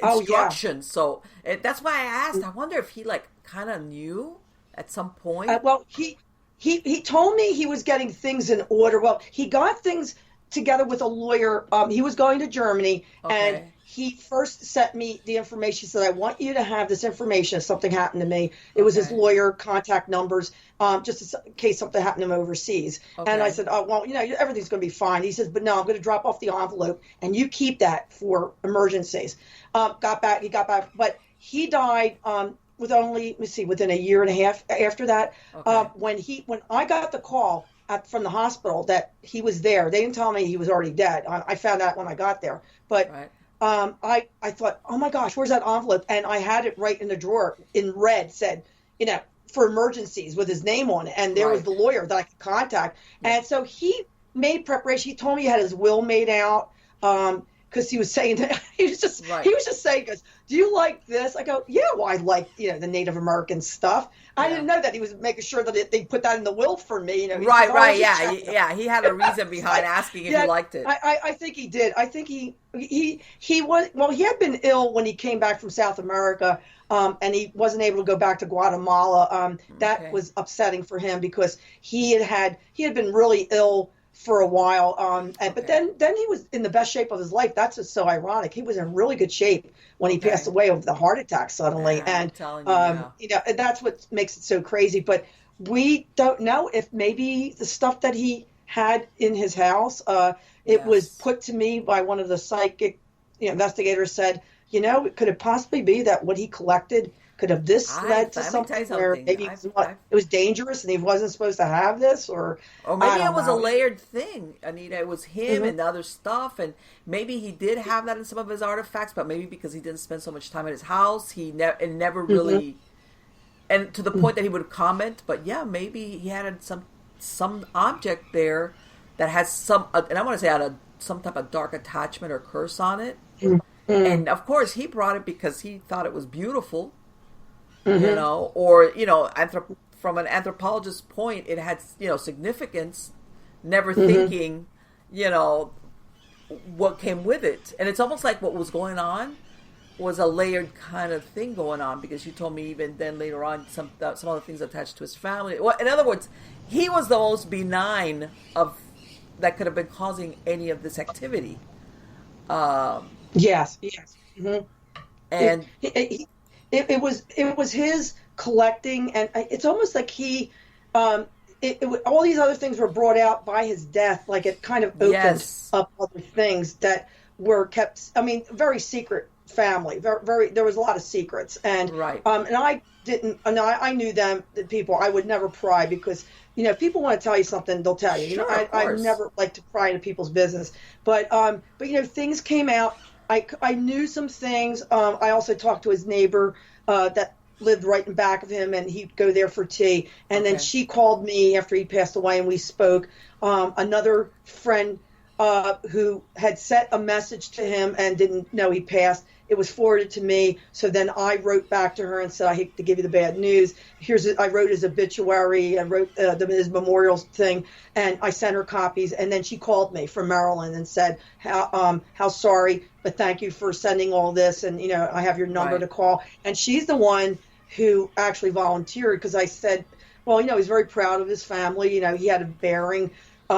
instructions. So that's why I asked. I wonder if he like kind of knew at some point. Well, he told me he was getting things in order. Well, he got things together with a lawyer. He was going to Germany, and he first sent me the information. He said, I want you to have this information if something happened to me. It was his lawyer contact numbers, just in case something happened to him overseas. And I said, oh, well, everything's going to be fine. He says, but no, I'm going to drop off the envelope, and you keep that for emergencies. He got back, but he died with only, within a year and a half after that. When I got the call from the hospital that he was there. They didn't tell me he was already dead. I found out when I got there. But I thought, oh my gosh, where's that envelope? And I had it right in the drawer in red, said, for emergencies with his name on it. And there was the lawyer that I could contact. And so he made preparation. He told me he had his will made out. Because he was saying that he was just saying, goes, do you like this? I go, yeah, well, I like the Native American stuff. I didn't know that he was making sure that they put that in the will for me. Yeah. He had a reason behind asking if you liked it. I think he did. I think he was, well, he had been ill when he came back from South America, and he wasn't able to go back to Guatemala. That was upsetting for him because he had been really ill for a while, but then he was in the best shape of his life. That's just so ironic. He was in really good shape when he passed away of the heart attack suddenly, and and that's what makes it so crazy. But we don't know if maybe the stuff that he had in his house, it was put to me by one of the psychic investigators. Said, could it possibly be that what he collected could have led to something where maybe it was dangerous and he wasn't supposed to have this, or maybe it was a layered thing, Anita. It was him and the other stuff, and maybe he did have that in some of his artifacts, but maybe because he didn't spend so much time at his house, he never really, and to the point that he would comment. But yeah, maybe he had some object there that has some, and I want to say had some type of dark attachment or curse on it. And of course, he brought it because he thought it was beautiful. Or from an anthropologist's point, it had significance. Never thinking, what came with it, and it's almost like what was going on was a layered kind of thing going on, because you told me even then later on some other things attached to his family. Well, in other words, he was the most benign of that could have been causing any of this activity. Yes. And it was his collecting, and it's almost like he, all these other things were brought out by his death. Like it kind of opened up other things that were kept. I mean, very secret family. Very. There was a lot of secrets, and and I didn't. No, I knew them. The people. I would never pry, because if people want to tell you something, they'll tell you. I never like to pry into people's business. But things came out. I knew some things. I also talked to his neighbor that lived right in back of him, and he'd go there for tea. And then she called me after he passed away, and we spoke. Another friend who had sent a message to him and didn't know he passed it was forwarded to me. So then I wrote back to her and said, I hate to give you the bad news. I wrote his obituary, I wrote his memorial thing, and I sent her copies. And then she called me from Maryland and said, how sorry, but thank you for sending all this. And, I have your number to call. And she's the one who actually volunteered, because I said, well, he's very proud of his family. He had a bearing.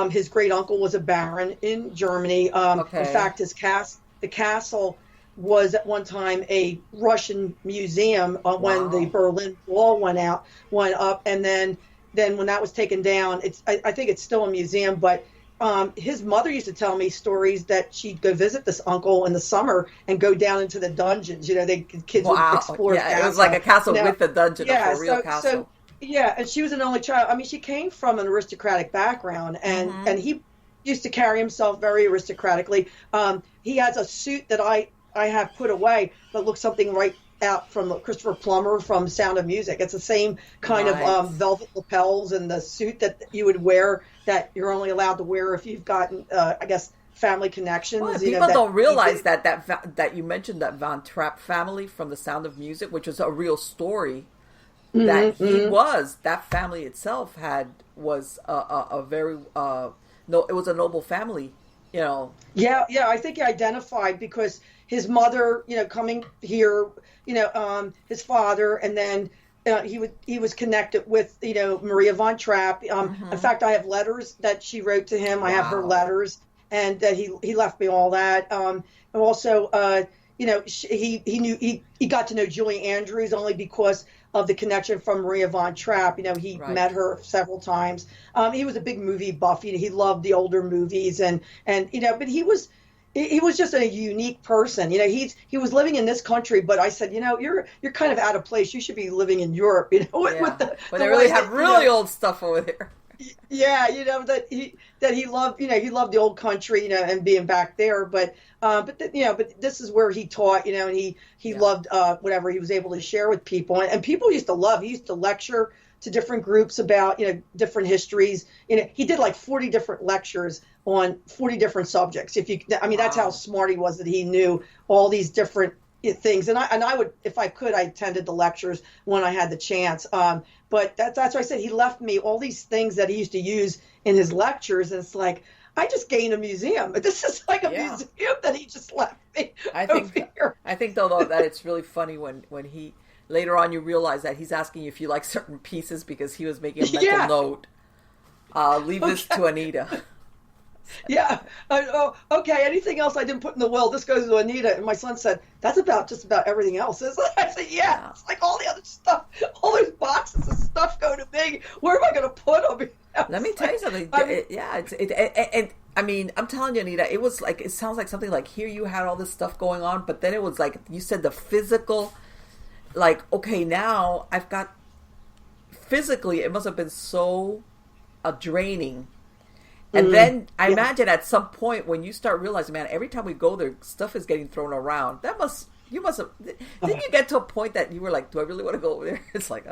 His great uncle was a baron in Germany. In fact, the castle was at one time a Russian museum when the Berlin Wall went up, and then when that was taken down, I think it's still a museum. But his mother used to tell me stories that she'd go visit this uncle in the summer and go down into the dungeons. Kids would explore. Yeah, it was like a castle with the dungeon, a real castle. Yeah, and she was an only child. I mean, she came from an aristocratic background, and he used to carry himself very aristocratically. He has a suit that I have put away that looks something right out from Christopher Plummer from Sound of Music. It's the same kind of velvet lapels and the suit that you would wear that you're only allowed to wear if you've gotten, I guess, family connections. Well, people don't realize that you mentioned that Von Trapp family from the Sound of Music, which was a real story. That that family itself was a very it was a noble family, Yeah, I think he identified because his mother, coming here, his father, and then he was connected with Maria Von Trapp. In fact, I have letters that she wrote to him. I have her letters, and that he left me all that. And also, he got to know Julie Andrews only because of the connection from Maria Von Trapp. He met her several times. He was a big movie buff. He loved the older movies, and but he was just a unique person. He was living in this country, but I said, you're kind of out of place. You should be living in Europe. With they really have really old stuff over there. Yeah, that he loved. He loved the old country, and being back there. But this is where he taught, and he loved whatever he was able to share with people, and people used to love. He used to lecture to different groups about different histories. He did like 40 different lectures on 40 different subjects. That's how smart he was, that he knew all these different things. And I would, if I could, I attended the lectures when I had the chance. But that's why I said he left me all these things that he used to use in his lectures. And it's like, I just gained a museum. This is like a museum that he just left me. I think though that it's really funny when he later on you realize that he's asking you if you like certain pieces because he was making a mental note. Leave this to Anita. Yeah. Okay. Anything else I didn't put in the will? This goes to Anita. And my son said, "That's just about everything else." I said, "Yeah. It's like all the other stuff, all those boxes of stuff go to me. Where am I going to put them?" Let me tell you something. I'm telling you, Anita, it was like, it sounds like something like here you had all this stuff going on, but then it was like you said, the physical. Like, okay, now I've got physically, it must have been so draining. And then I imagine at some point when you start realizing, man, every time we go there, stuff is getting thrown around. You must have, didn't you get to a point that you were like, do I really want to go over there? It's like,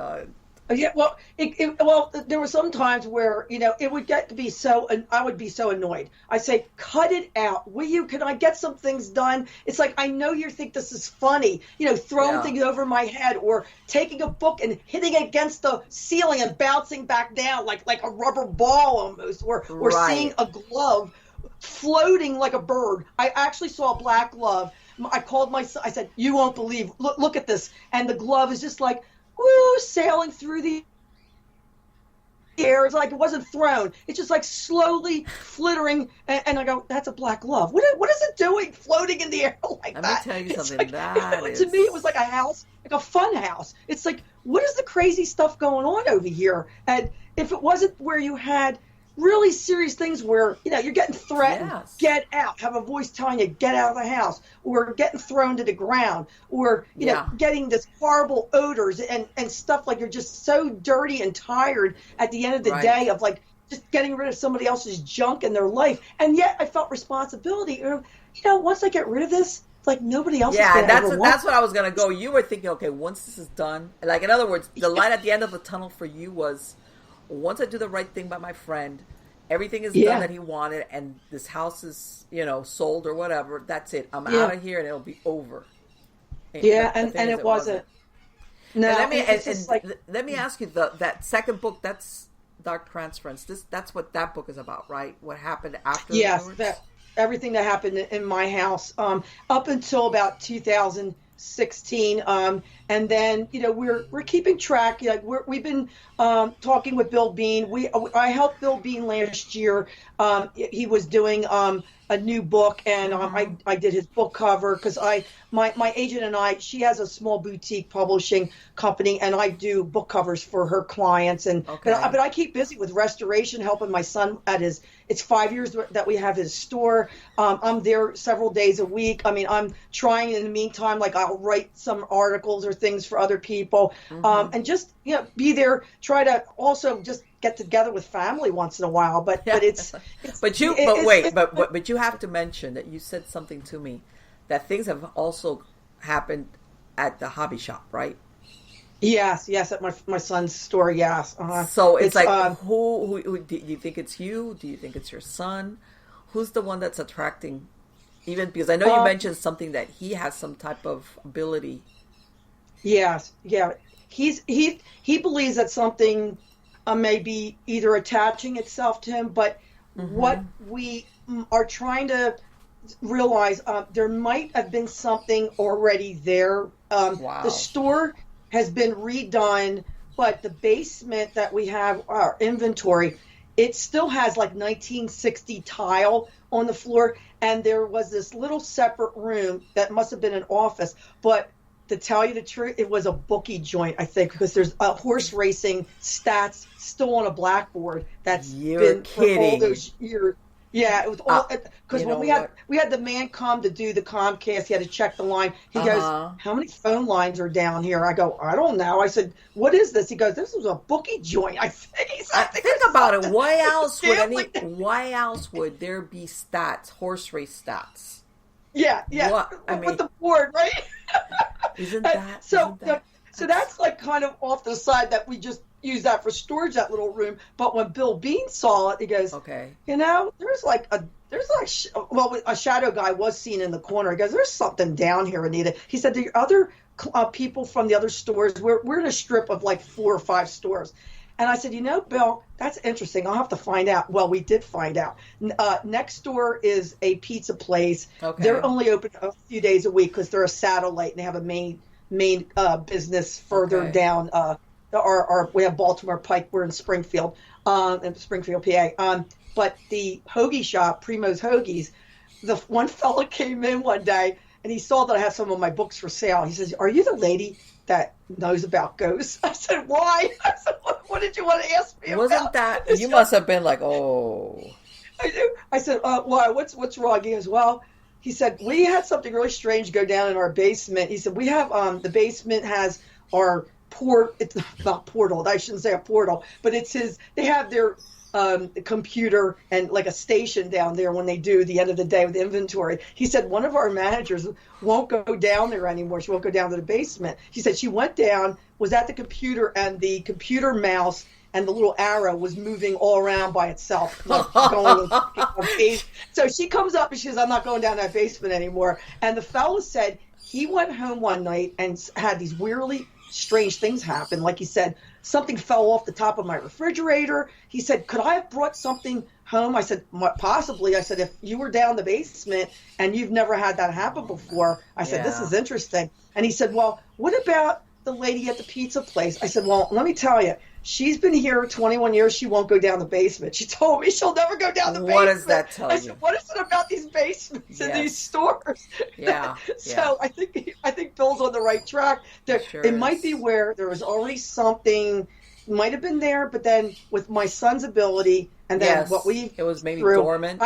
yeah, well, there were some times where, it would get to be I would be so annoyed. I say, cut it out. Will you? Can I get some things done? It's like, I know you think this is funny, throwing things over my head or taking a book and hitting it against the ceiling and bouncing back down like a rubber ball almost, or seeing a glove floating like a bird. I actually saw a black glove. I called my son. I said, you won't believe, look at this. And the glove is just like, woo, sailing through the air. It's like it wasn't thrown. It's just like slowly flittering. And I go, that's a black glove. What is it doing floating in the air like that? Let me tell you something. Like, to me, it was like a house, like a fun house. It's like, what is the crazy stuff going on over here? And if it wasn't where you had really serious things where, you're getting threatened, get out, have a voice telling you, get out of the house, or getting thrown to the ground, or, getting this horrible odors and stuff, like you're just so dirty and tired at the end of the day of like just getting rid of somebody else's junk in their life. And yet I felt responsibility. Once I get rid of this, it's like nobody else is going to ever want. That's what I was going to go. You were thinking, okay, once this is done, like in other words, the light at the end of the tunnel for you was, once I do the right thing by my friend, everything is done that he wanted, and this house is, sold or whatever. That's it. I'm out of here, and it'll be over. Yeah, The and thing is, it wasn't. And No, let it's just like, me ask you that second book. That's Dark Transference. That's what that book is about, right? What happened yes, afterwards? everything that happened in my house, up until about 2016, and then we're keeping track. Like we've been talking with Bill Bean. I helped Bill Bean last year. He was doing a new book, and Mm-hmm. I did his book cover because my agent and she has a small boutique publishing company, and I do book covers for her clients. And Okay. but I keep busy with restoration, helping my son at his. It's 5 years that we have his store. I'm there several days a week. I mean, I'm trying in the meantime, like I'll write some articles or things for other people, Mm-hmm. and just be there. Try to also just get together with family once in a while. But Yeah. it's But wait, it's but you have to mention that you said something to me that things have also happened at the hobby shop, right? yes, at my son's store. Yes, So it's it's like who do you think it's you? Do you think it's your son? Who's the one that's attracting? Even because I know you uh, mentioned something that he has some type of ability. yes, yeah. He believes that something may be either attaching itself to him, but what Mm-hmm. we are trying to realize, there might have been something already there. The Wow. store has been redone, but the basement that we have our inventory, it still has like 1960 tile on the floor, and there was this little separate room that must have been an office, but to tell you the truth, it was a bookie joint, I think, because there's a horse racing stats still on a blackboard that's You're been for all kidding. those years. Yeah, it was Uh, all because you when know we had what? we had the man come to do the Comcast, he had to check the line. He goes, Uh-huh. "How many phone lines are down here?" I go, "I don't know." I said, "What is this?" He goes, "This was a bookie joint." I think he said, "I think Think there's about it. something gambling." Why else would there be stats, horse race stats? Yeah, What I with mean, the board, right? isn't And that so, isn't that so that's that's like kind of off to the side that we just use that for storage, that little room. But when Bill Bean saw it, he goes, okay. well, a shadow guy was seen in the corner. He goes, "There's something down here, Anita." He said, "The other people from the other stores, we're in a strip of like 4 or 5 stores." And I said, Bill, that's interesting. I'll have to find out. Well, we did find out. Next door is a pizza place. They're Okay. only open a few days a week because they're a satellite and they have a main business further Okay. down. We have Baltimore Pike. We're in Springfield, PA. But the hoagie shop, Primo's Hoagies, the one fella came in one day and he saw that I have some of my books for sale. He says, "Are you the lady that knows about ghosts?" I said, "Why?" I said, "What did you want to ask me Wasn't about that this you young?" must have been like, oh, I do. I said, "Why? What's wrong?" He goes, "Well," he said, "we had something really strange go down in our basement." He said, "We have the basement has our port. It's not portal. I shouldn't say a portal, but it's his. They have their computer and like a station down there when they do the end of the day with inventory." He said one of our managers won't go down there anymore. She won't go down to the basement. He said she went down, was at the computer, and the computer mouse and the little arrow was moving all around by itself, like going and base. So she comes up and she says, "I'm not going down that basement anymore." And the fellow said he went home one night and had these weirdly strange things happen. Like he said, something fell off the top of my refrigerator. He said, "Could I have brought something home?" I said, "Possibly." I said, "If you were down the basement and you've never had that happen before," I said, "This yeah. is interesting." And he said, "Well, what about the lady at the pizza place?" I said, "Well, let me tell you, she's been here 21 years. She won't go down the basement. She told me she'll never go down the What does basement." that tell I said, you? "What is it about these basements in these Yes. stores?" Yeah. Yeah. So I think Bill's on the right track. He There, sure it might be is. where there was already something might have been there, but then with my son's ability and then what Yes. we've It was maybe through, dormant.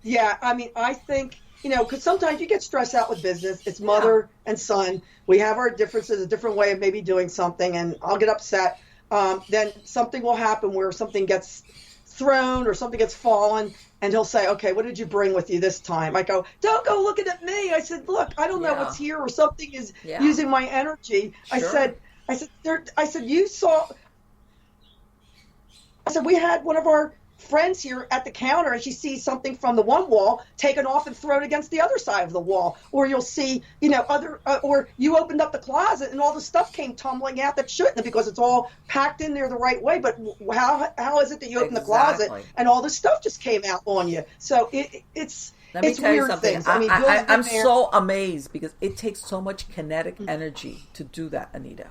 yeah, I mean, I think, because sometimes you get stressed out with business. It's Yeah. mother and son. We have our differences, a different way of maybe doing something, and I'll get upset. Then something will happen where something gets thrown or something gets fallen, and he'll say, "Okay, what did you bring with you this time?" I go, "Don't go looking at me." I said, "Look, I don't know Yeah. what's here, or something is Yeah. using my energy." I Sure. said, I said, "You saw." I said, "We had one of our friends here at the counter, and she sees something from the one wall taken off and thrown against the other side of the wall. Or you'll see, or you opened up the closet and all the stuff came tumbling out that shouldn't have, because it's all packed in there the right way. But how is it that you open the closet and all this stuff just came out on you? So it's Let me tell you weird something. things. I mean, I'm so amazed, because it takes so much kinetic energy to do that, Anita.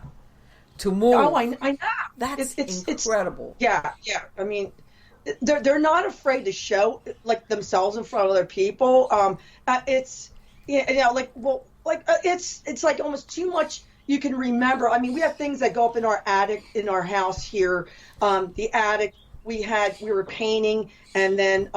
To move. Oh, I know. That's incredible. Yeah. I mean, they're not afraid to show like themselves in front of other people. It's it's like almost too much you can remember. I mean, we have things that go up in our attic in our house here. The attic we were painting, and then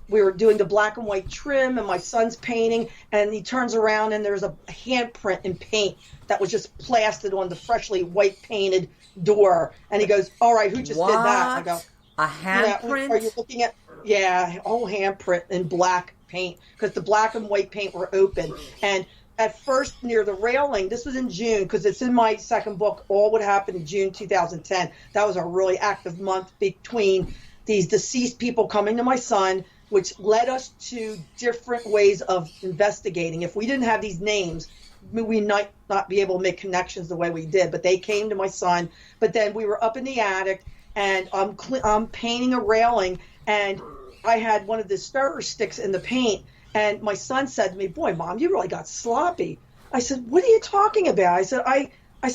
we were doing the black and white trim, and my son's painting, and he turns around and there's a handprint in paint that was just plastered on the freshly white painted door. And he goes, "All right, who just did that?" I go, "A handprint?" Are you looking at? Yeah, a whole handprint in black paint, because the black and white paint were open. And at first, near the railing, this was in June, because it's in my second book, All What Happened in June 2010. That was a really active month between these deceased people coming to my son, which led us to different ways of investigating. If we didn't have these names, we might not be able to make connections the way we did. But they came to my son. But then we were up in the attic, and I'm painting a railing, and I had one of the stirrer sticks in the paint. And my son said to me, "Boy, Mom, you really got sloppy." I said, "What are you talking about?" I said,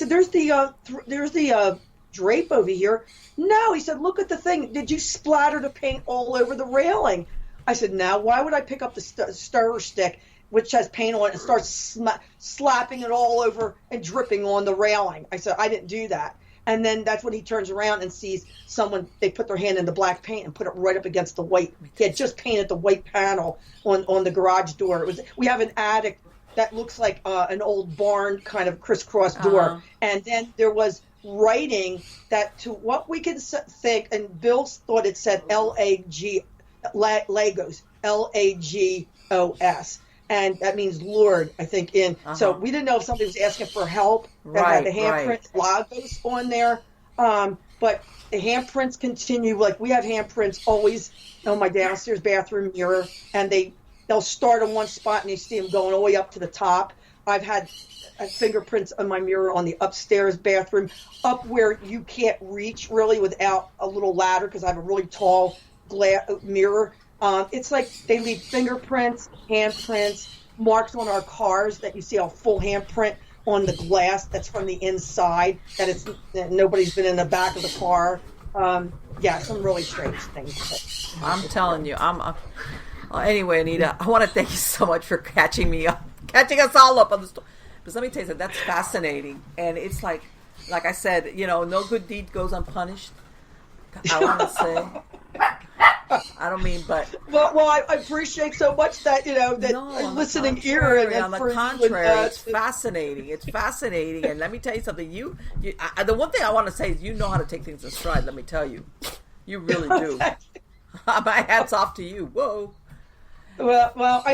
"There's the drape over here." "No," he said, "Look at the thing. Did you splatter the paint all over the railing?" I said, "Now, why would I pick up the stirrer stick, which has paint on it, and start slapping it all over and dripping on the railing?" I said, "I didn't do that." And then that's when he turns around and sees someone, they put their hand in the black paint and put it right up against the white. He had just painted the white panel on the garage door. We have an attic that looks like an old barn kind of crisscross door. And then there was writing that, to what we can think, and Bill thought it said L-A-G, Lagos, Lagos. And that means Lord, I think, so we didn't know if somebody was asking for help that had the handprint Lagos on there. But the handprints continue. Like, we have handprints always on my downstairs bathroom mirror, and they'll start on one spot and you see them going all the way up to the top. I've had fingerprints on my mirror on the upstairs bathroom, up where you can't reach really without a little ladder, because I have a really tall mirror. It's like they leave fingerprints, handprints, marks on our cars that you see a full handprint on the glass that's from the inside, that nobody's been in the back of the car. Some really strange things. I'm telling you, anyway, Anita, I want to thank you so much for catching us all up on the story. Because let me tell you something, that's fascinating. And it's like I said, no good deed goes unpunished. I want to say... I don't mean, but well, I appreciate so much that listening ear. And on the contrary, it's fascinating. It's fascinating, and let me tell you something. The one thing I want to say is, you know how to take things in stride. Let me tell you, you really do. My hat's off to you. Whoa. Well,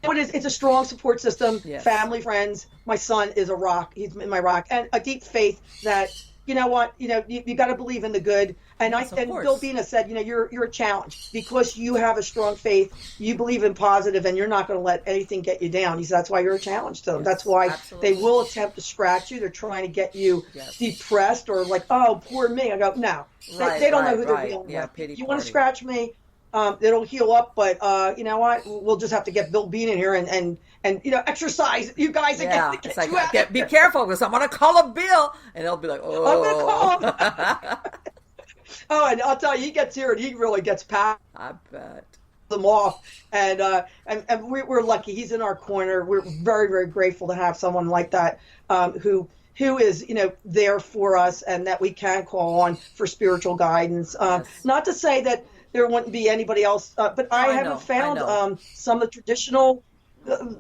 it's a strong support system. Yes. Family, friends. My son is a rock. He's in my rock, and a deep faith that. You know what? You got to believe in the good. And Bill Bina said, you're a challenge because you have a strong faith. You believe in positive, and you're not going to let anything get you down. He said that's why you're a challenge to them. Yes, that's why they will attempt to scratch you. They're trying to get you depressed or like, oh, poor me. I go, no. They don't know who they're dealing with. You want to scratch me? It'll heal up, but you know what? We'll just have to get Bill Bean in here and exercise you guys again. It's like, be careful, because I'm gonna call a Bill, and they'll be like, oh. I'm gonna call him. Oh, and I'll tell you, he gets here and he really gets past. I bet them off, and we're lucky. He's in our corner. We're very, very grateful to have someone like that who is there for us, and that we can call on for spiritual guidance. Not to say that there wouldn't be anybody else, but I haven't found some of the traditional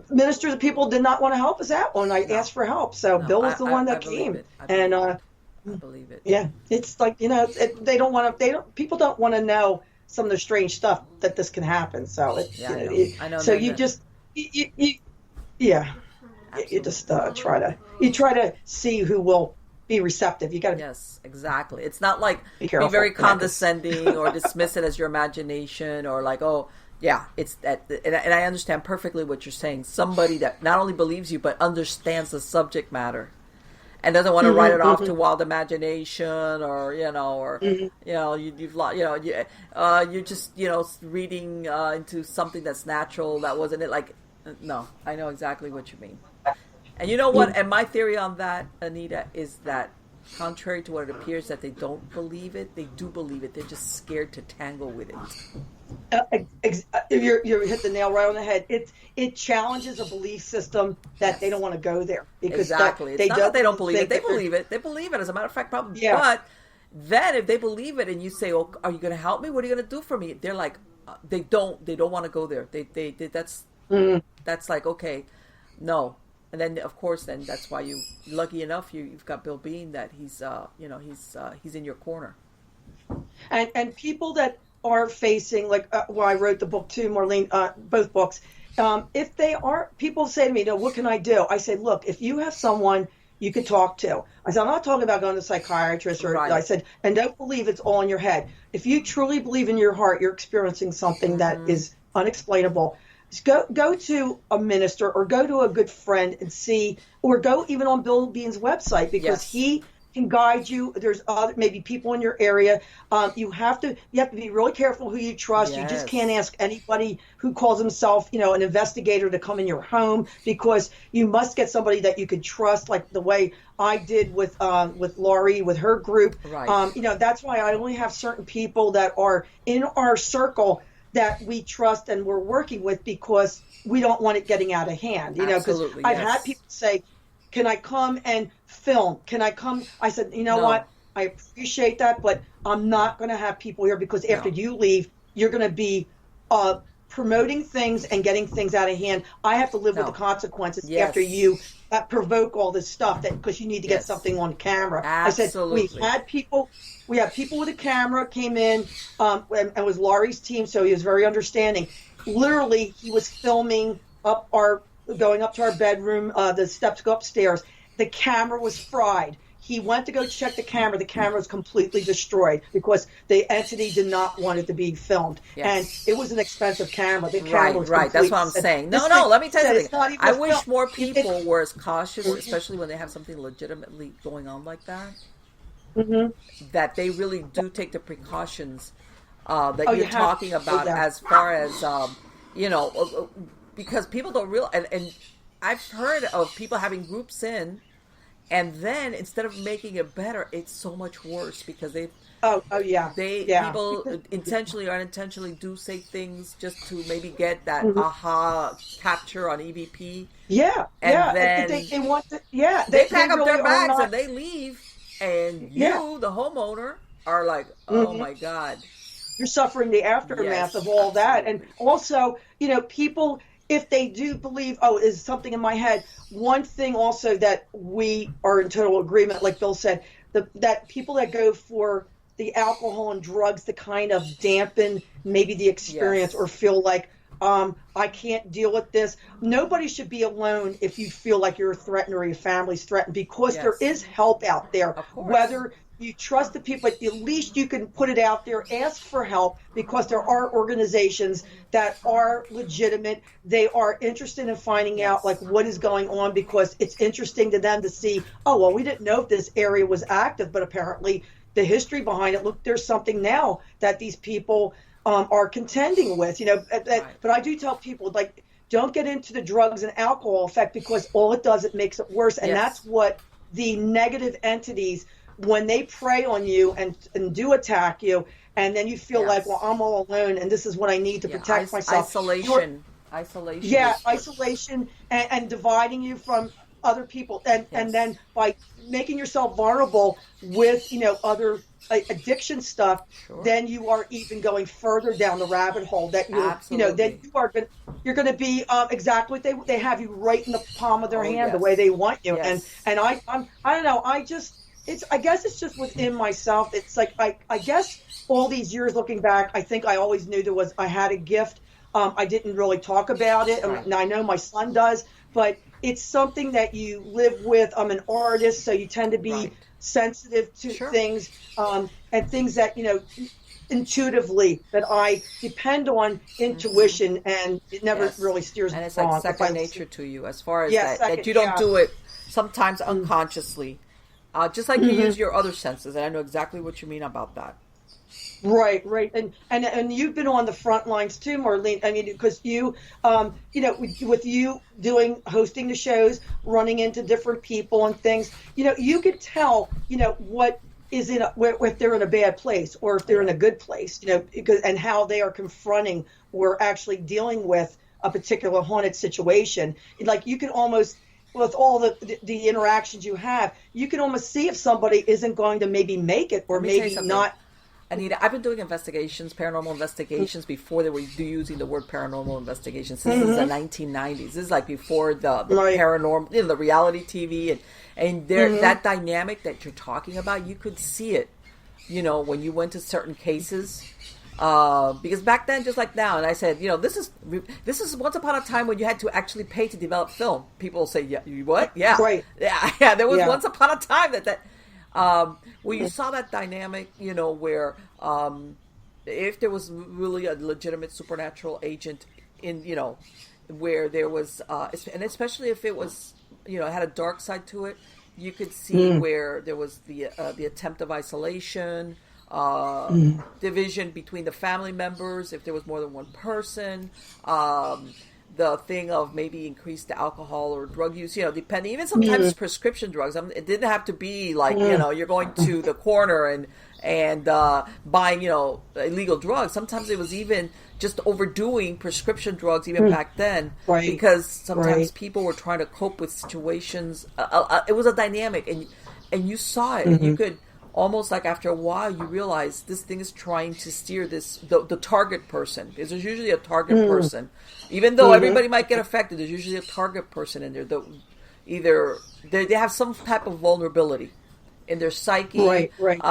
ministers. People did not want to help us out when I asked for help. So Bill was the one that came, and I believe it. Yeah, it's like people don't want to know some of the strange stuff that this can happen. So I know. So you just try to see who will be receptive. You got to Yes, exactly. It's not like be be very careful. condescending or dismiss it as your imagination or like, oh, yeah, it's that. And I understand perfectly what you're saying. Somebody that not only believes you, but understands the subject matter and doesn't want to write it off to wild imagination or, you're just, reading into something that's natural. That wasn't it. Like, no, I know exactly what you mean. And you know what? And my theory on that, Anita, is that contrary to what it appears that they don't believe it, they do believe it. They're just scared to tangle with it. You hit the nail right on the head. It challenges a belief system that they don't want to go there because exactly. It's not that they don't believe it. They believe it. They believe it. As a matter of fact, probably. Yeah. But then if they believe it and you say, "Oh, are you going to help me? What are you going to do for me?" They're like, they don't want to go there. They that's like, okay, no. And then, of course, that's why you lucky enough you've got Bill Bean that he's in your corner. And people that are facing I wrote the book too, Marlene, both books. If they are, people say to me, what can I do? I say, look, if you have someone you could talk to. I said, I'm not talking about going to a psychiatrist or I said, and don't believe it's all in your head. If you truly believe in your heart, you're experiencing something that is unexplainable. Go to a minister or go to a good friend and see, or go even on Bill Bean's website because he can guide you. There's other maybe people in your area. You have to be really careful who you trust. You just can't ask anybody who calls himself, an investigator to come in your home because you must get somebody that you could trust, like the way I did with Laurie, with her group. Right. That's why I only have certain people that are in our circle that we trust and we're working with because we don't want it getting out of hand. Because I've had people say, can I come and film? Can I come? I said, what? I appreciate that, but I'm not going to have people here because after you leave, you're going to be promoting things and getting things out of hand. I have to live with the consequences after you provoke all this stuff because you need to get something on camera. Absolutely. I said, we had people with a camera came in and it was Laurie's team, so he was very understanding. Literally, he was filming going up to our bedroom, the steps go upstairs. The camera was fried. He went to go check the camera. The camera was completely destroyed because the entity did not want it to be filmed. Yes. And it was an expensive camera. The camera was right. That's what I'm saying. No, let me tell you something. I wish more people were as cautious, especially when they have something legitimately going on like that, that they really do take the precautions that you're talking about as far as, because people don't realize, and I've heard of people having groups in, and then instead of making it better, it's so much worse because people intentionally or unintentionally do say things just to maybe get that aha capture on EVP. And then they want to, they pack up their bags and they leave, and you, the homeowner, are like, oh my God. You're suffering the aftermath of all that. And also, people, if they do believe, is something in my head, one thing also that we are in total agreement, like Bill said, that people that go for the alcohol and drugs to kind of dampen maybe the experience or feel like, I can't deal with this. Nobody should be alone if you feel like you're threatened or your family's threatened because there is help out there. Whether you trust the people, but at least you can put it out there, ask for help because there are organizations that are legitimate. They are interested in finding out what is going on because it's interesting to them to see, we didn't know if this area was active, but apparently the history behind it, look, there's something now that these people are contending with, but I do tell people, don't get into the drugs and alcohol effect because all it does, it makes it worse. And that's what the negative entities, when they prey on you and do attack you, and then you feel like, I'm all alone and this is what I need to protect myself. Isolation. Isolation and dividing you from other people. And then by making yourself vulnerable with, other addiction stuff, then you are even going further down the rabbit hole that then you're going to be exactly what they have you right in the palm of their hand the way they want you. And I don't know. I guess it's just within myself. It's like, I guess all these years looking back, I think I always knew I had a gift. I didn't really talk about it. And I know my son does, but it's something that you live with. I'm an artist, so you tend to be sensitive to Sure. things, and things that, intuitively, that I depend on intuition, and it never Yes. really steers And me it's like wrong if I second listen. nature to you as far as Yeah, that second, you don't yeah. do it sometimes Mm, unconsciously. Just like you hmm use your other senses. And I know exactly what you mean about that. Right, right, and you've been on the front lines too, Marlene. I mean, because with you doing hosting the shows, running into different people and things, you could tell, what is if they're in a bad place or if they're in Yeah. a good place, because and how they are confronting or actually dealing with a particular haunted situation. Like you can almost, with all the interactions you have, you can almost see if somebody isn't going to maybe make it or Let me tell you maybe something. not. Anita, I've been doing investigations, paranormal investigations, before they were using the word paranormal investigations. This is the Hmm 1990s. This is like before the Right. paranormal, the reality TV, and there hmm that dynamic that you're talking about. You could see it, when you went to certain cases. Because back then, just like now, and I said, this is once upon a time when you had to actually pay to develop film. People say, yeah, you what? Yeah, Right. yeah, yeah. There was Yeah. once upon a time where you saw that dynamic, where if there was really a legitimate supernatural agent where there was, and especially if it was, had a dark side to it, you could see Mm, where there was the attempt of isolation, mm, division between the family members, if there was more than one person, the thing of maybe increased alcohol or drug use, depending, even sometimes mm, prescription drugs. It didn't have to be like, mm, you're going to the corner and buying, illegal drugs. Sometimes it was even just overdoing prescription drugs, even mm. back then, Right. because sometimes Right. people were trying to cope with situations. It was a dynamic, and you saw it, and you hmm could almost, like, after a while, you realize this thing is trying to steer the target person, because there's usually a target mm, person, even though hmm everybody might get affected. There's usually a target person in there. Either they have some type of vulnerability in their psyche, Right. Right.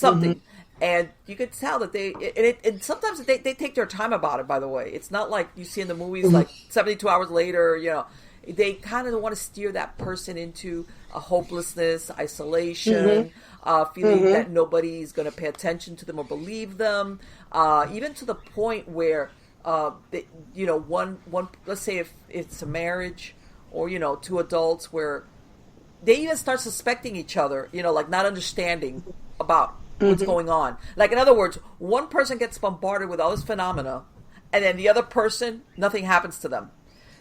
hmm something. And you could tell that and sometimes they take their time about it, by the way. It's not like you see in the movies, hmm like 72 hours later, they kind of want to steer that person into a hopelessness, hmm isolation, feeling hmm that nobody's going to pay attention to them or believe them, even to the point where, one, let's say if it's a marriage or, two adults where they even start suspecting each other, like not understanding about what's hmm going on. Like, in other words, one person gets bombarded with all this phenomena, and then the other person, nothing happens to them.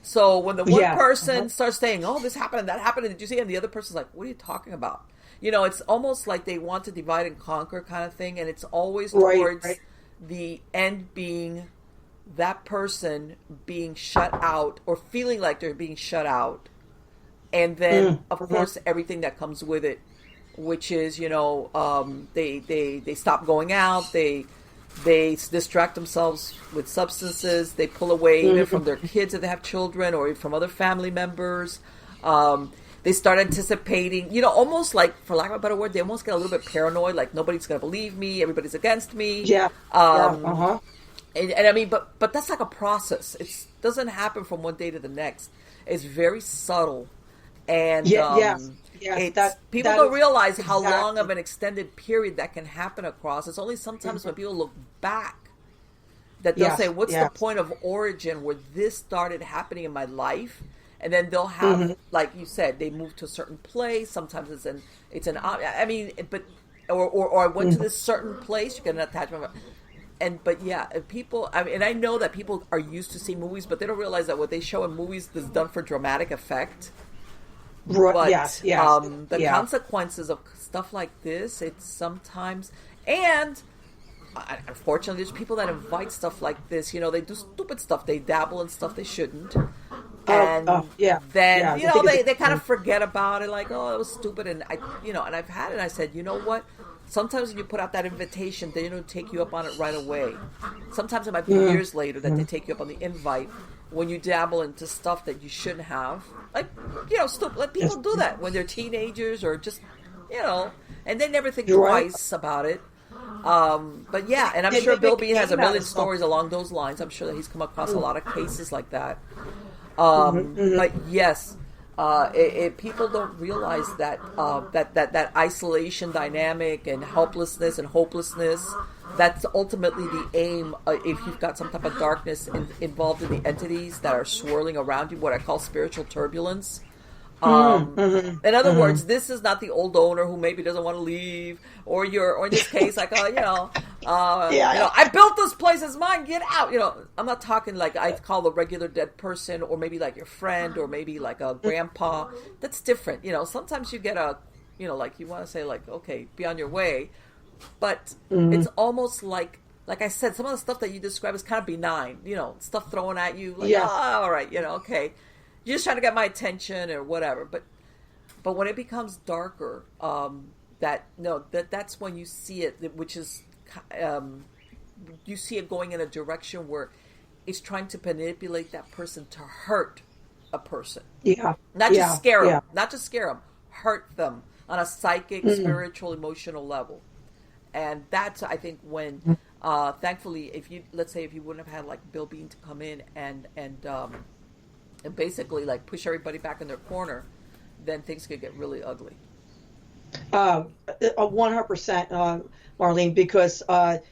So when the one Yeah. person starts saying, "Oh, this happened and that happened," and did you see? And the other person's like, "What are you talking about?" It's almost like they want to divide and conquer kind of thing, and it's always Right. towards Right. the end being that person being shut out or feeling like they're being shut out, and then Mm, of hmm course everything that comes with it, which is, they stop going out, they distract themselves with substances, they pull away even from their kids if they have children or from other family members. They start anticipating, almost like, for lack of a better word, they almost get a little bit paranoid, like nobody's going to believe me, everybody's against me. Yeah. Yeah. um, Uh-huh. and I mean, but that's like a process. It doesn't happen from one day to the next. It's very subtle, and Yeah. Yes. Yes. it's people That don't is realize how long of exactly. an extended period that can happen across. It's only sometimes when hmm people look back that they'll say, Yes. "What's the Yes. point of origin where this started happening in my life?" And then they'll have, hmm like you said, they move to a certain place. Sometimes it's an. I mean, but or I went to hmm this certain place. You get an attachment. But yeah, people. I mean, and I know that people are used to seeing movies, but they don't realize that what they show in movies is done for dramatic effect. Right. Yes. But Yes. the Yeah. consequences of stuff like this, it's sometimes, and unfortunately, there's people that invite stuff like this. They do stupid stuff. They dabble in stuff they shouldn't, Oh. and Oh. Yeah. then Yeah. The thing is, they kind of forget about it. Like, oh, it was stupid, and and I've had it. And I said, you know what? Sometimes when you put out that invitation, they don't take you up on it right away. Sometimes it might be mm, years later that they take you up on the invite when you dabble into stuff that you shouldn't have. Like, stupid. Let people yes, do that when they're teenagers or just, and they never think you're right. twice about it. But yeah, and I'm They sure make Bill a Bean has a game out million of stuff. stories along those lines. I'm sure that he's come across a lot of cases like that. hmm hmm But yes, People don't realize that that isolation dynamic and helplessness and hopelessness, that's ultimately the aim. If you've got some type of darkness involved in the entities that are swirling around you, what I call spiritual turbulence. In other words, this is not the old owner who maybe doesn't want to leave, or in this case, like, I built this place, it's mine, get out. I'm not talking like I call the regular dead person, or maybe like your friend, or maybe like a grandpa. That's different. Sometimes you get like you want to say like, okay, be on your way, but it's almost like I said, some of the stuff that you describe is kind of benign. Stuff thrown at you, like, all right, okay. You're just trying to get my attention or whatever, but when it becomes darker, that's when you see it, which is you see it going in a direction where it's trying to manipulate that person to hurt a person. Not just scare them, hurt them on a psychic, spiritual, emotional level, and that's, I think, when thankfully, let's say if you wouldn't have had like Bill Bean to come in and basically like push everybody back in their corner, then things could get really ugly. 100%, Marlene, because I've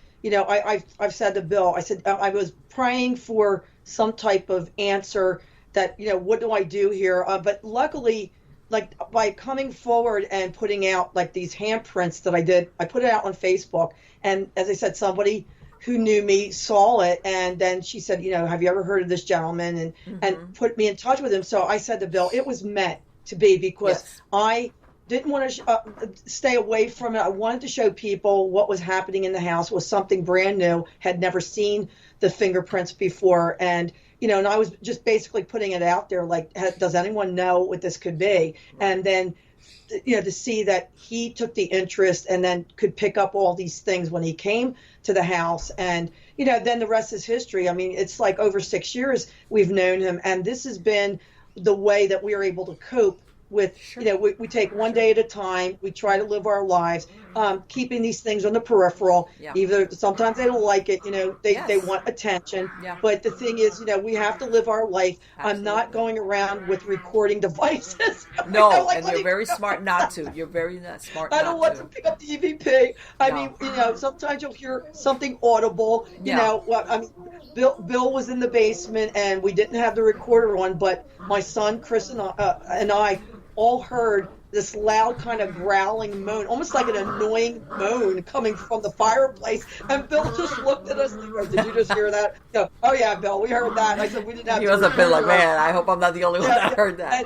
said to Bill, I said I was praying for some type of answer that what do I do here? But luckily, like by coming forward and putting out like these handprints that I did, I put it out on Facebook, and as I said, somebody who knew me saw it, and then she said, have you ever heard of this gentleman, and put me in touch with him. So I said to Bill, it was meant to be, because I didn't want to stay away from it. I wanted to show people what was happening in the house was something brand new, had never seen the fingerprints before, and and I was just basically putting it out there, like, does anyone know what this could be? And then to see that he took the interest and then could pick up all these things when he came to the house. And, then the rest is history. I mean, it's like over 6 years we've known him. And this has been the way that we are able to cope with, we take one day at a time. We try to live our lives, keeping these things on the peripheral. Either sometimes they don't like it, they want attention. But the thing is, we have to live our life. Absolutely. I'm not going around with recording devices. No, and you're very smart not to. You're very smart. I don't want to pick up the EVP. I mean, sometimes you'll hear something audible. Bill was in the basement and we didn't have the recorder on, but my son Chris and I all heard this loud kind of growling moan, almost like an annoying moan coming from the fireplace. And Bill just looked at us and goes, "Did you just hear that?" "Oh yeah, Bill, we heard that." And I said, "We didn't have." He was a bit like, "Man, I hope I'm not the only one that heard that."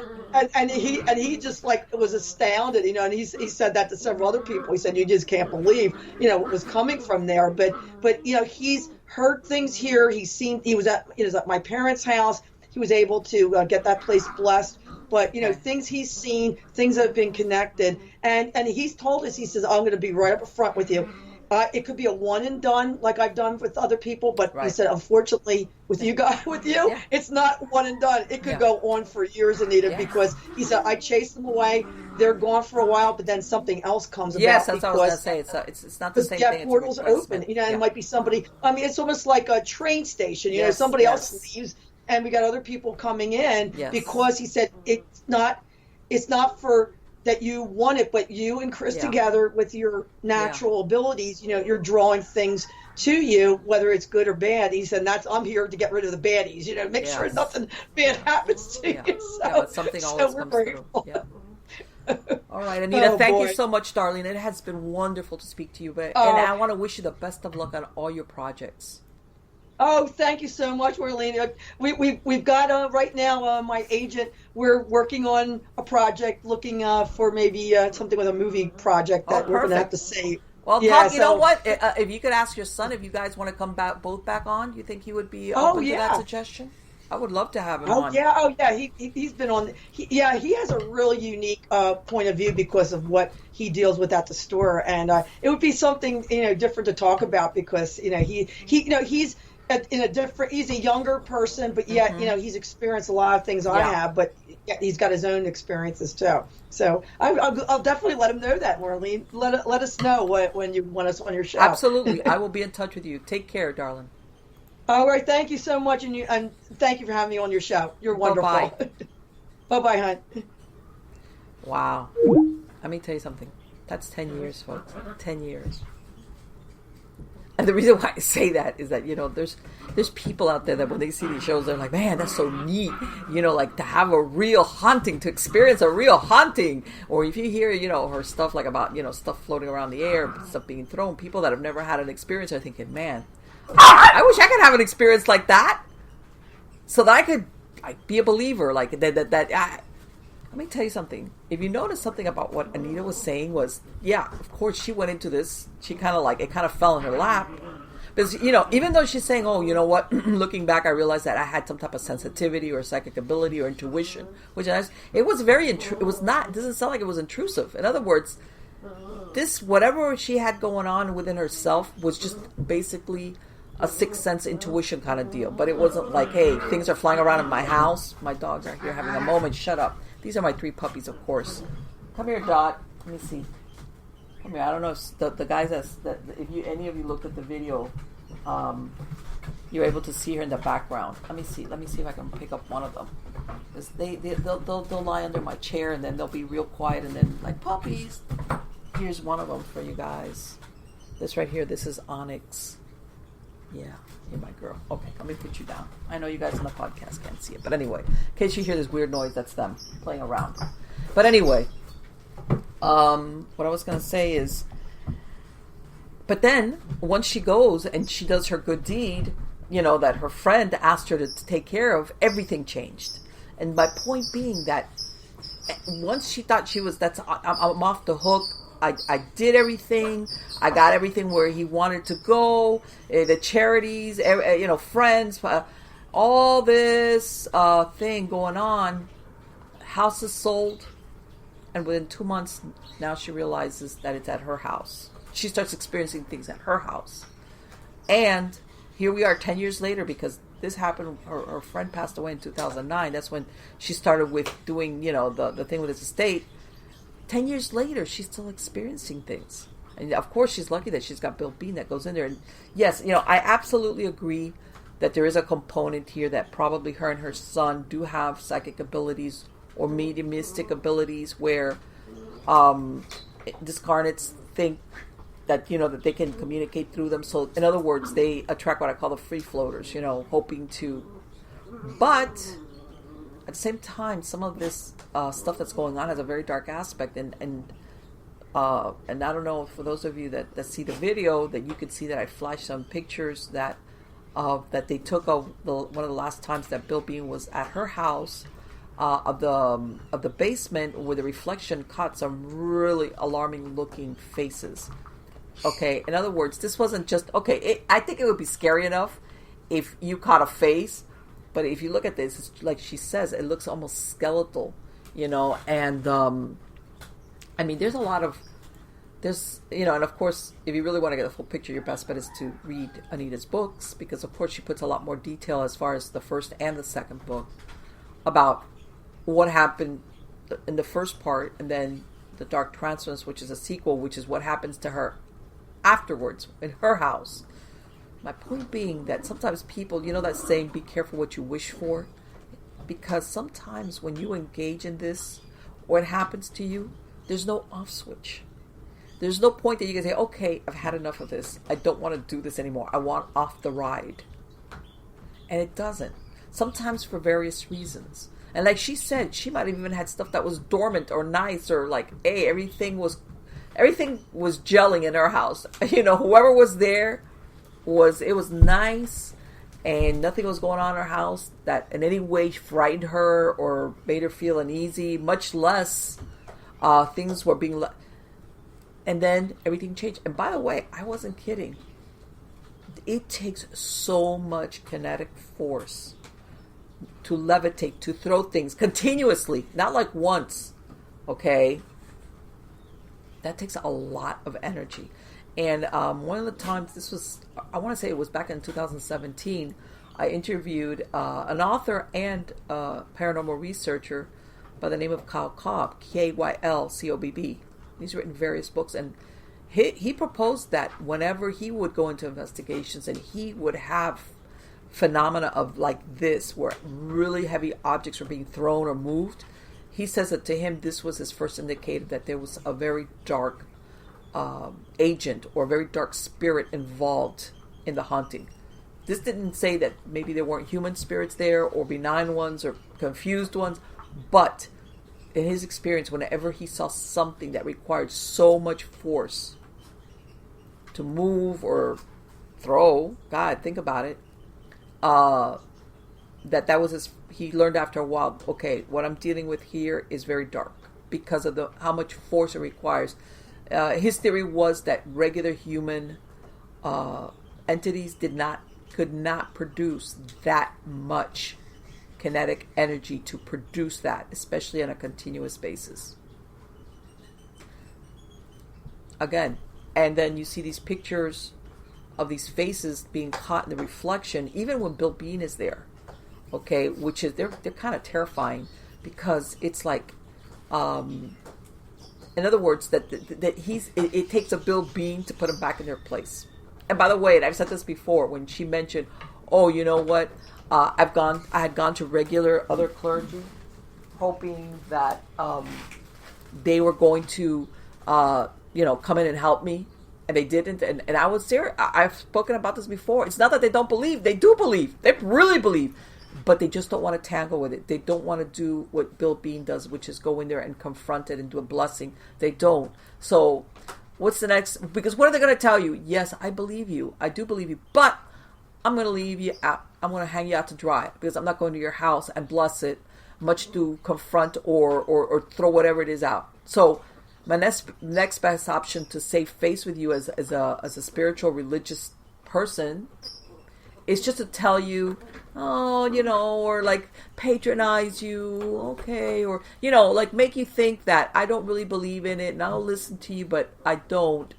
And he just like was astounded, and he said that to several other people. He said, "You just can't believe, what was coming from there." But he's heard things here. He was at my parents' house. He was able to get that place blessed. But, things he's seen, things that have been connected. And he's told us, he says, "I'm going to be right up front with you. It could be a one and done like I've done with other people." But he said, unfortunately, with you, it's not one and done. It could go on for years, Anita, because he said, I chase them away. They're gone for a while, but then something else comes about. Yes, that's what I was going to say. It's not the same thing. Portals open, and it might be somebody. I mean, it's almost like a train station. Somebody else leaves, and we got other people coming in because he said it's not for that you want it, but you and Chris together with your natural abilities, you're drawing things to you, whether it's good or bad. He said, I'm here to get rid of the baddies, make sure nothing bad happens to you. So, something always comes through. All right, Anita, thank you so much, darling. It has been wonderful to speak to you, and I want to wish you the best of luck on all your projects. Oh, thank you so much, Marlene. We've got right now my agent. We're working on a project, looking for maybe something with a movie project that we're going to have to save. Well, you know what? If you could ask your son if you guys want to come both back on, you think he would be open to that suggestion? I would love to have him on. Oh yeah. He's been on. He has a really unique point of view because of what he deals with at the store, and it would be something different to talk about because he's in a different. He's a younger person, but yet he's experienced a lot of things I have, but he's got his own experiences too. So I'll definitely let him know that, Marlene. Let us know when you want us on your show. Absolutely, I will be in touch with you. Take care, darling. All right, thank you so much, and thank you for having me on your show. You're wonderful. Bye-bye. Bye-bye, hon. Wow. Let me tell you something. That's 10 years, folks. 10 years. And the reason why I say that is that, there's people out there that when they see these shows, they're like, man, that's so neat. Like to have a real haunting, to experience a real haunting. Or if you hear, her stuff like about, stuff floating around the air, stuff being thrown, people that have never had an experience are thinking, man, I wish I could have an experience like that. So that I could be a believer. Like that. Let me tell you something. If you notice something about what Anita was saying was, yeah, of course she went into this. She kind of it kind of fell in her lap. Because, even though she's saying, oh, you know what, looking back, I realized that I had some type of sensitivity or psychic ability or intuition, which it was it doesn't sound like it was intrusive. In other words, whatever she had going on within herself was just basically a sixth sense intuition kind of deal. But it wasn't like, hey, things are flying around in my house. My dogs are here having a moment. Shut up. These are my 3 puppies, of course. Come here, Dot. Let me see. Come here. I don't know if the guys if any of you looked at the video, you're able to see her in the background. Let me see if I can pick up one of them. They'll lie under my chair and then they'll be real quiet and then like puppies. Here's one of them for you guys. This right here. This is Onyx. Yeah, you're my girl. Okay, let me put you down. I know you guys on the podcast can't see it, but anyway, in case you hear this weird noise, that's them playing around. But anyway, what I was going to say is, but then once she goes and she does her good deed, that her friend asked her to take care of, everything changed. And my point being that once she thought I'm off the hook, I did everything. I got everything where he wanted to go. The charities, friends, all this thing going on. House is sold. And within 2 months, now she realizes that it's at her house. She starts experiencing things at her house. And here we are 10 years later because this happened. Her friend passed away in 2009. That's when she started with doing, the thing with his estate. 10 years later, she's still experiencing things. And of course, she's lucky that she's got Bill Bean that goes in there. And yes, I absolutely agree that there is a component here that probably her and her son do have psychic abilities or mediumistic abilities where discarnates think that, that they can communicate through them. So in other words, they attract what I call the free floaters, hoping to. But at the same time, some of this stuff that's going on has a very dark aspect, and I don't know, for those of you that see the video, that you could see that I flashed some pictures that they took of one of the last times that Bill Bean was at her house, of the basement, where the reflection caught some really alarming looking faces. Okay, in other words, this wasn't just I think it would be scary enough if you caught a face. But if you look at this, it's like she says, it looks almost skeletal, and there's a lot of, and of course, if you really want to get the full picture, your best bet is to read Anita's books, because of course she puts a lot more detail as far as the first and the second book about what happened in the first part, and then the Dark Transference, which is a sequel, which is what happens to her afterwards in her house. My point being that sometimes people, that saying, be careful what you wish for, because sometimes when you engage in this, or it happens to you, there's no off switch. There's no point that you can say, okay, I've had enough of this. I don't want to do this anymore. I want off the ride. And it doesn't. Sometimes for various reasons. And like she said, she might have even had stuff that was dormant or nice, or like, hey, everything was gelling in her house. Whoever was there, it was nice, and nothing was going on in her house that in any way frightened her or made her feel uneasy, much less things were being and then everything changed. And by the way, I wasn't kidding. It takes so much kinetic force to levitate, to throw things continuously, not like once, okay? That takes a lot of energy. And one of the times, I want to say it was back in 2017, I interviewed an author and a paranormal researcher by the name of Kyle Cobb, Kylcobb. He's written various books, and he proposed that whenever he would go into investigations and he would have phenomena of like this, where really heavy objects were being thrown or moved, he says that to him, this was his first indicator that there was a very dark agent or a very dark spirit involved in the haunting. This didn't say that maybe there weren't human spirits there or benign ones or confused ones, but in his experience, whenever he saw something that required so much force to move or throw, God, think about it, that was he learned after a while, okay, what I'm dealing with here is very dark because of how much force it requires. His theory was that regular human entities could not produce that much kinetic energy to produce that, especially on a continuous basis. Again, and then you see these pictures of these faces being caught in the reflection, even when Bill Bean is there. Okay, which is they're kind of terrifying because it's like, in other words, that it takes a Bill Bean to put him back in their place. And by the way, and I've said this before, when she mentioned, oh, you know what, I had gone to regular other clergy, hoping that they were going to, come in and help me. And they didn't, and I was serious. I've spoken about this before. It's not that they don't believe. They do believe. They really believe. But they just don't want to tangle with it. They don't want to do what Bill Bean does, which is go in there and confront it and do a blessing. They don't. So what's the next? Because what are they going to tell you? Yes, I believe you. I do believe you. But I'm going to leave you out. I'm going to hang you out to dry because I'm not going to your house and bless it, much to confront or throw whatever it is out. So my next best option to save face with you as a spiritual religious person is just to tell you, or like patronize you, okay, or like make you think that I don't really believe in it and I'll listen to you, but I don't.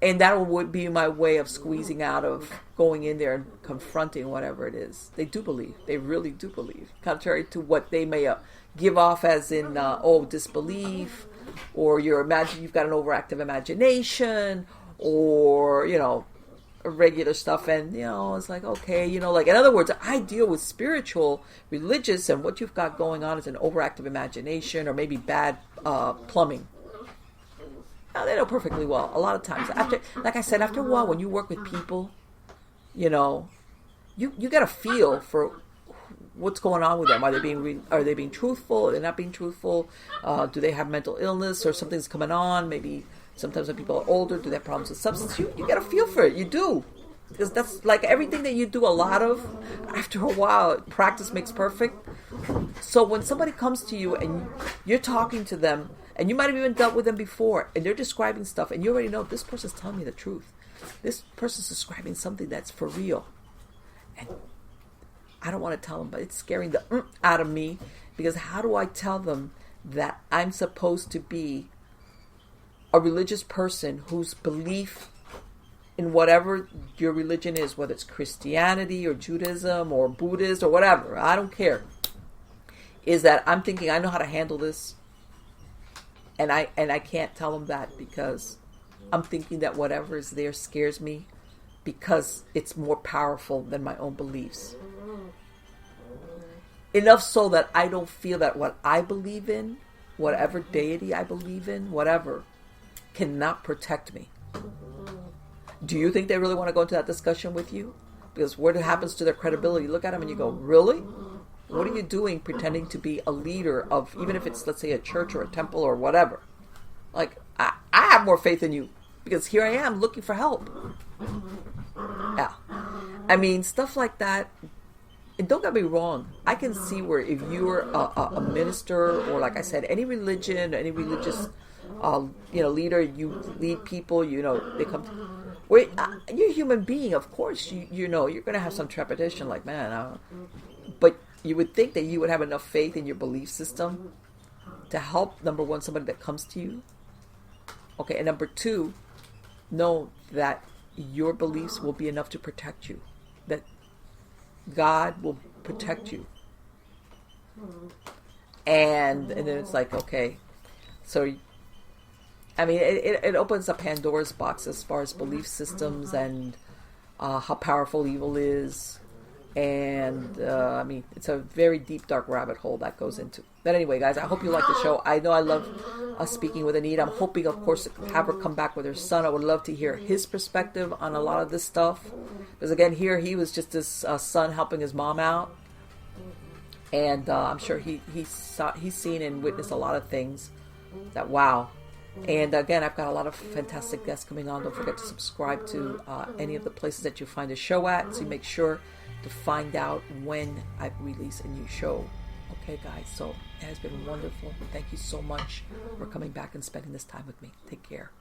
And that would be my way of squeezing out of going in there and confronting whatever it is. They do believe. They really do believe. Contrary to what they may give off as in, disbelief, or you've got an overactive imagination, or, regular stuff. And, it's like, okay, like, in other words, I deal with spiritual, religious, and what you've got going on is an overactive imagination or maybe bad plumbing. Now, they know perfectly well. A lot of times, after a while, when you work with people, you get a feel for what's going on with them. Are they being truthful? Are they not being truthful? Do they have mental illness or something's coming on? Maybe sometimes when people are older, do they have problems with substance? You get a feel for it. You do. Because that's like everything that you do a lot of. After a while, practice makes perfect. So when somebody comes to you and you're talking to them, and you might have even dealt with them before, and they're describing stuff, and you already know this person's telling me the truth. This person's describing something that's for real. And I don't want to tell them, but it's scaring the out of me, because how do I tell them that I'm supposed to be a religious person whose belief in whatever your religion is, whether it's Christianity or Judaism or Buddhist or whatever, I don't care, is that I'm thinking I know how to handle this, and I can't tell them that because I'm thinking that whatever is there scares me because it's more powerful than my own beliefs. Enough so that I don't feel that what I believe in, whatever deity I believe in, whatever, cannot protect me. Do you think they really want to go into that discussion with you? Because what happens to their credibility? You look at them and you go, really? What are you doing pretending to be a leader of, even if it's, let's say, a church or a temple or whatever? Like, I have more faith in you because here I am looking for help. Yeah. I mean, stuff like that. And don't get me wrong. I can see where if you're a minister or, like I said, any religion, any religious, leader, you lead people, they come to, you're a human being. Of course, you're going to have some trepidation like, man, but you would think that you would have enough faith in your belief system to help, number one, somebody that comes to you. Okay, and number two, know that your beliefs will be enough to protect you. That God will protect you. And then it's like, okay, so, I mean, it opens up Pandora's box as far as belief systems and how powerful evil is. And I mean, it's a very deep, dark rabbit hole that goes into. But anyway, guys, I hope you like the show. I know I love speaking with Anita. I'm hoping, of course, to have her come back with her son. I would love to hear his perspective on a lot of this stuff. Because again, here he was just his son helping his mom out, and I'm sure he's seen and witnessed a lot of things. That wow. And again, I've got a lot of fantastic guests coming on. Don't forget to subscribe to any of the places that you find the show at, so you make sure to find out when I release a new show. Okay, guys, so it has been wonderful. Thank you so much for coming back and spending this time with me. Take care.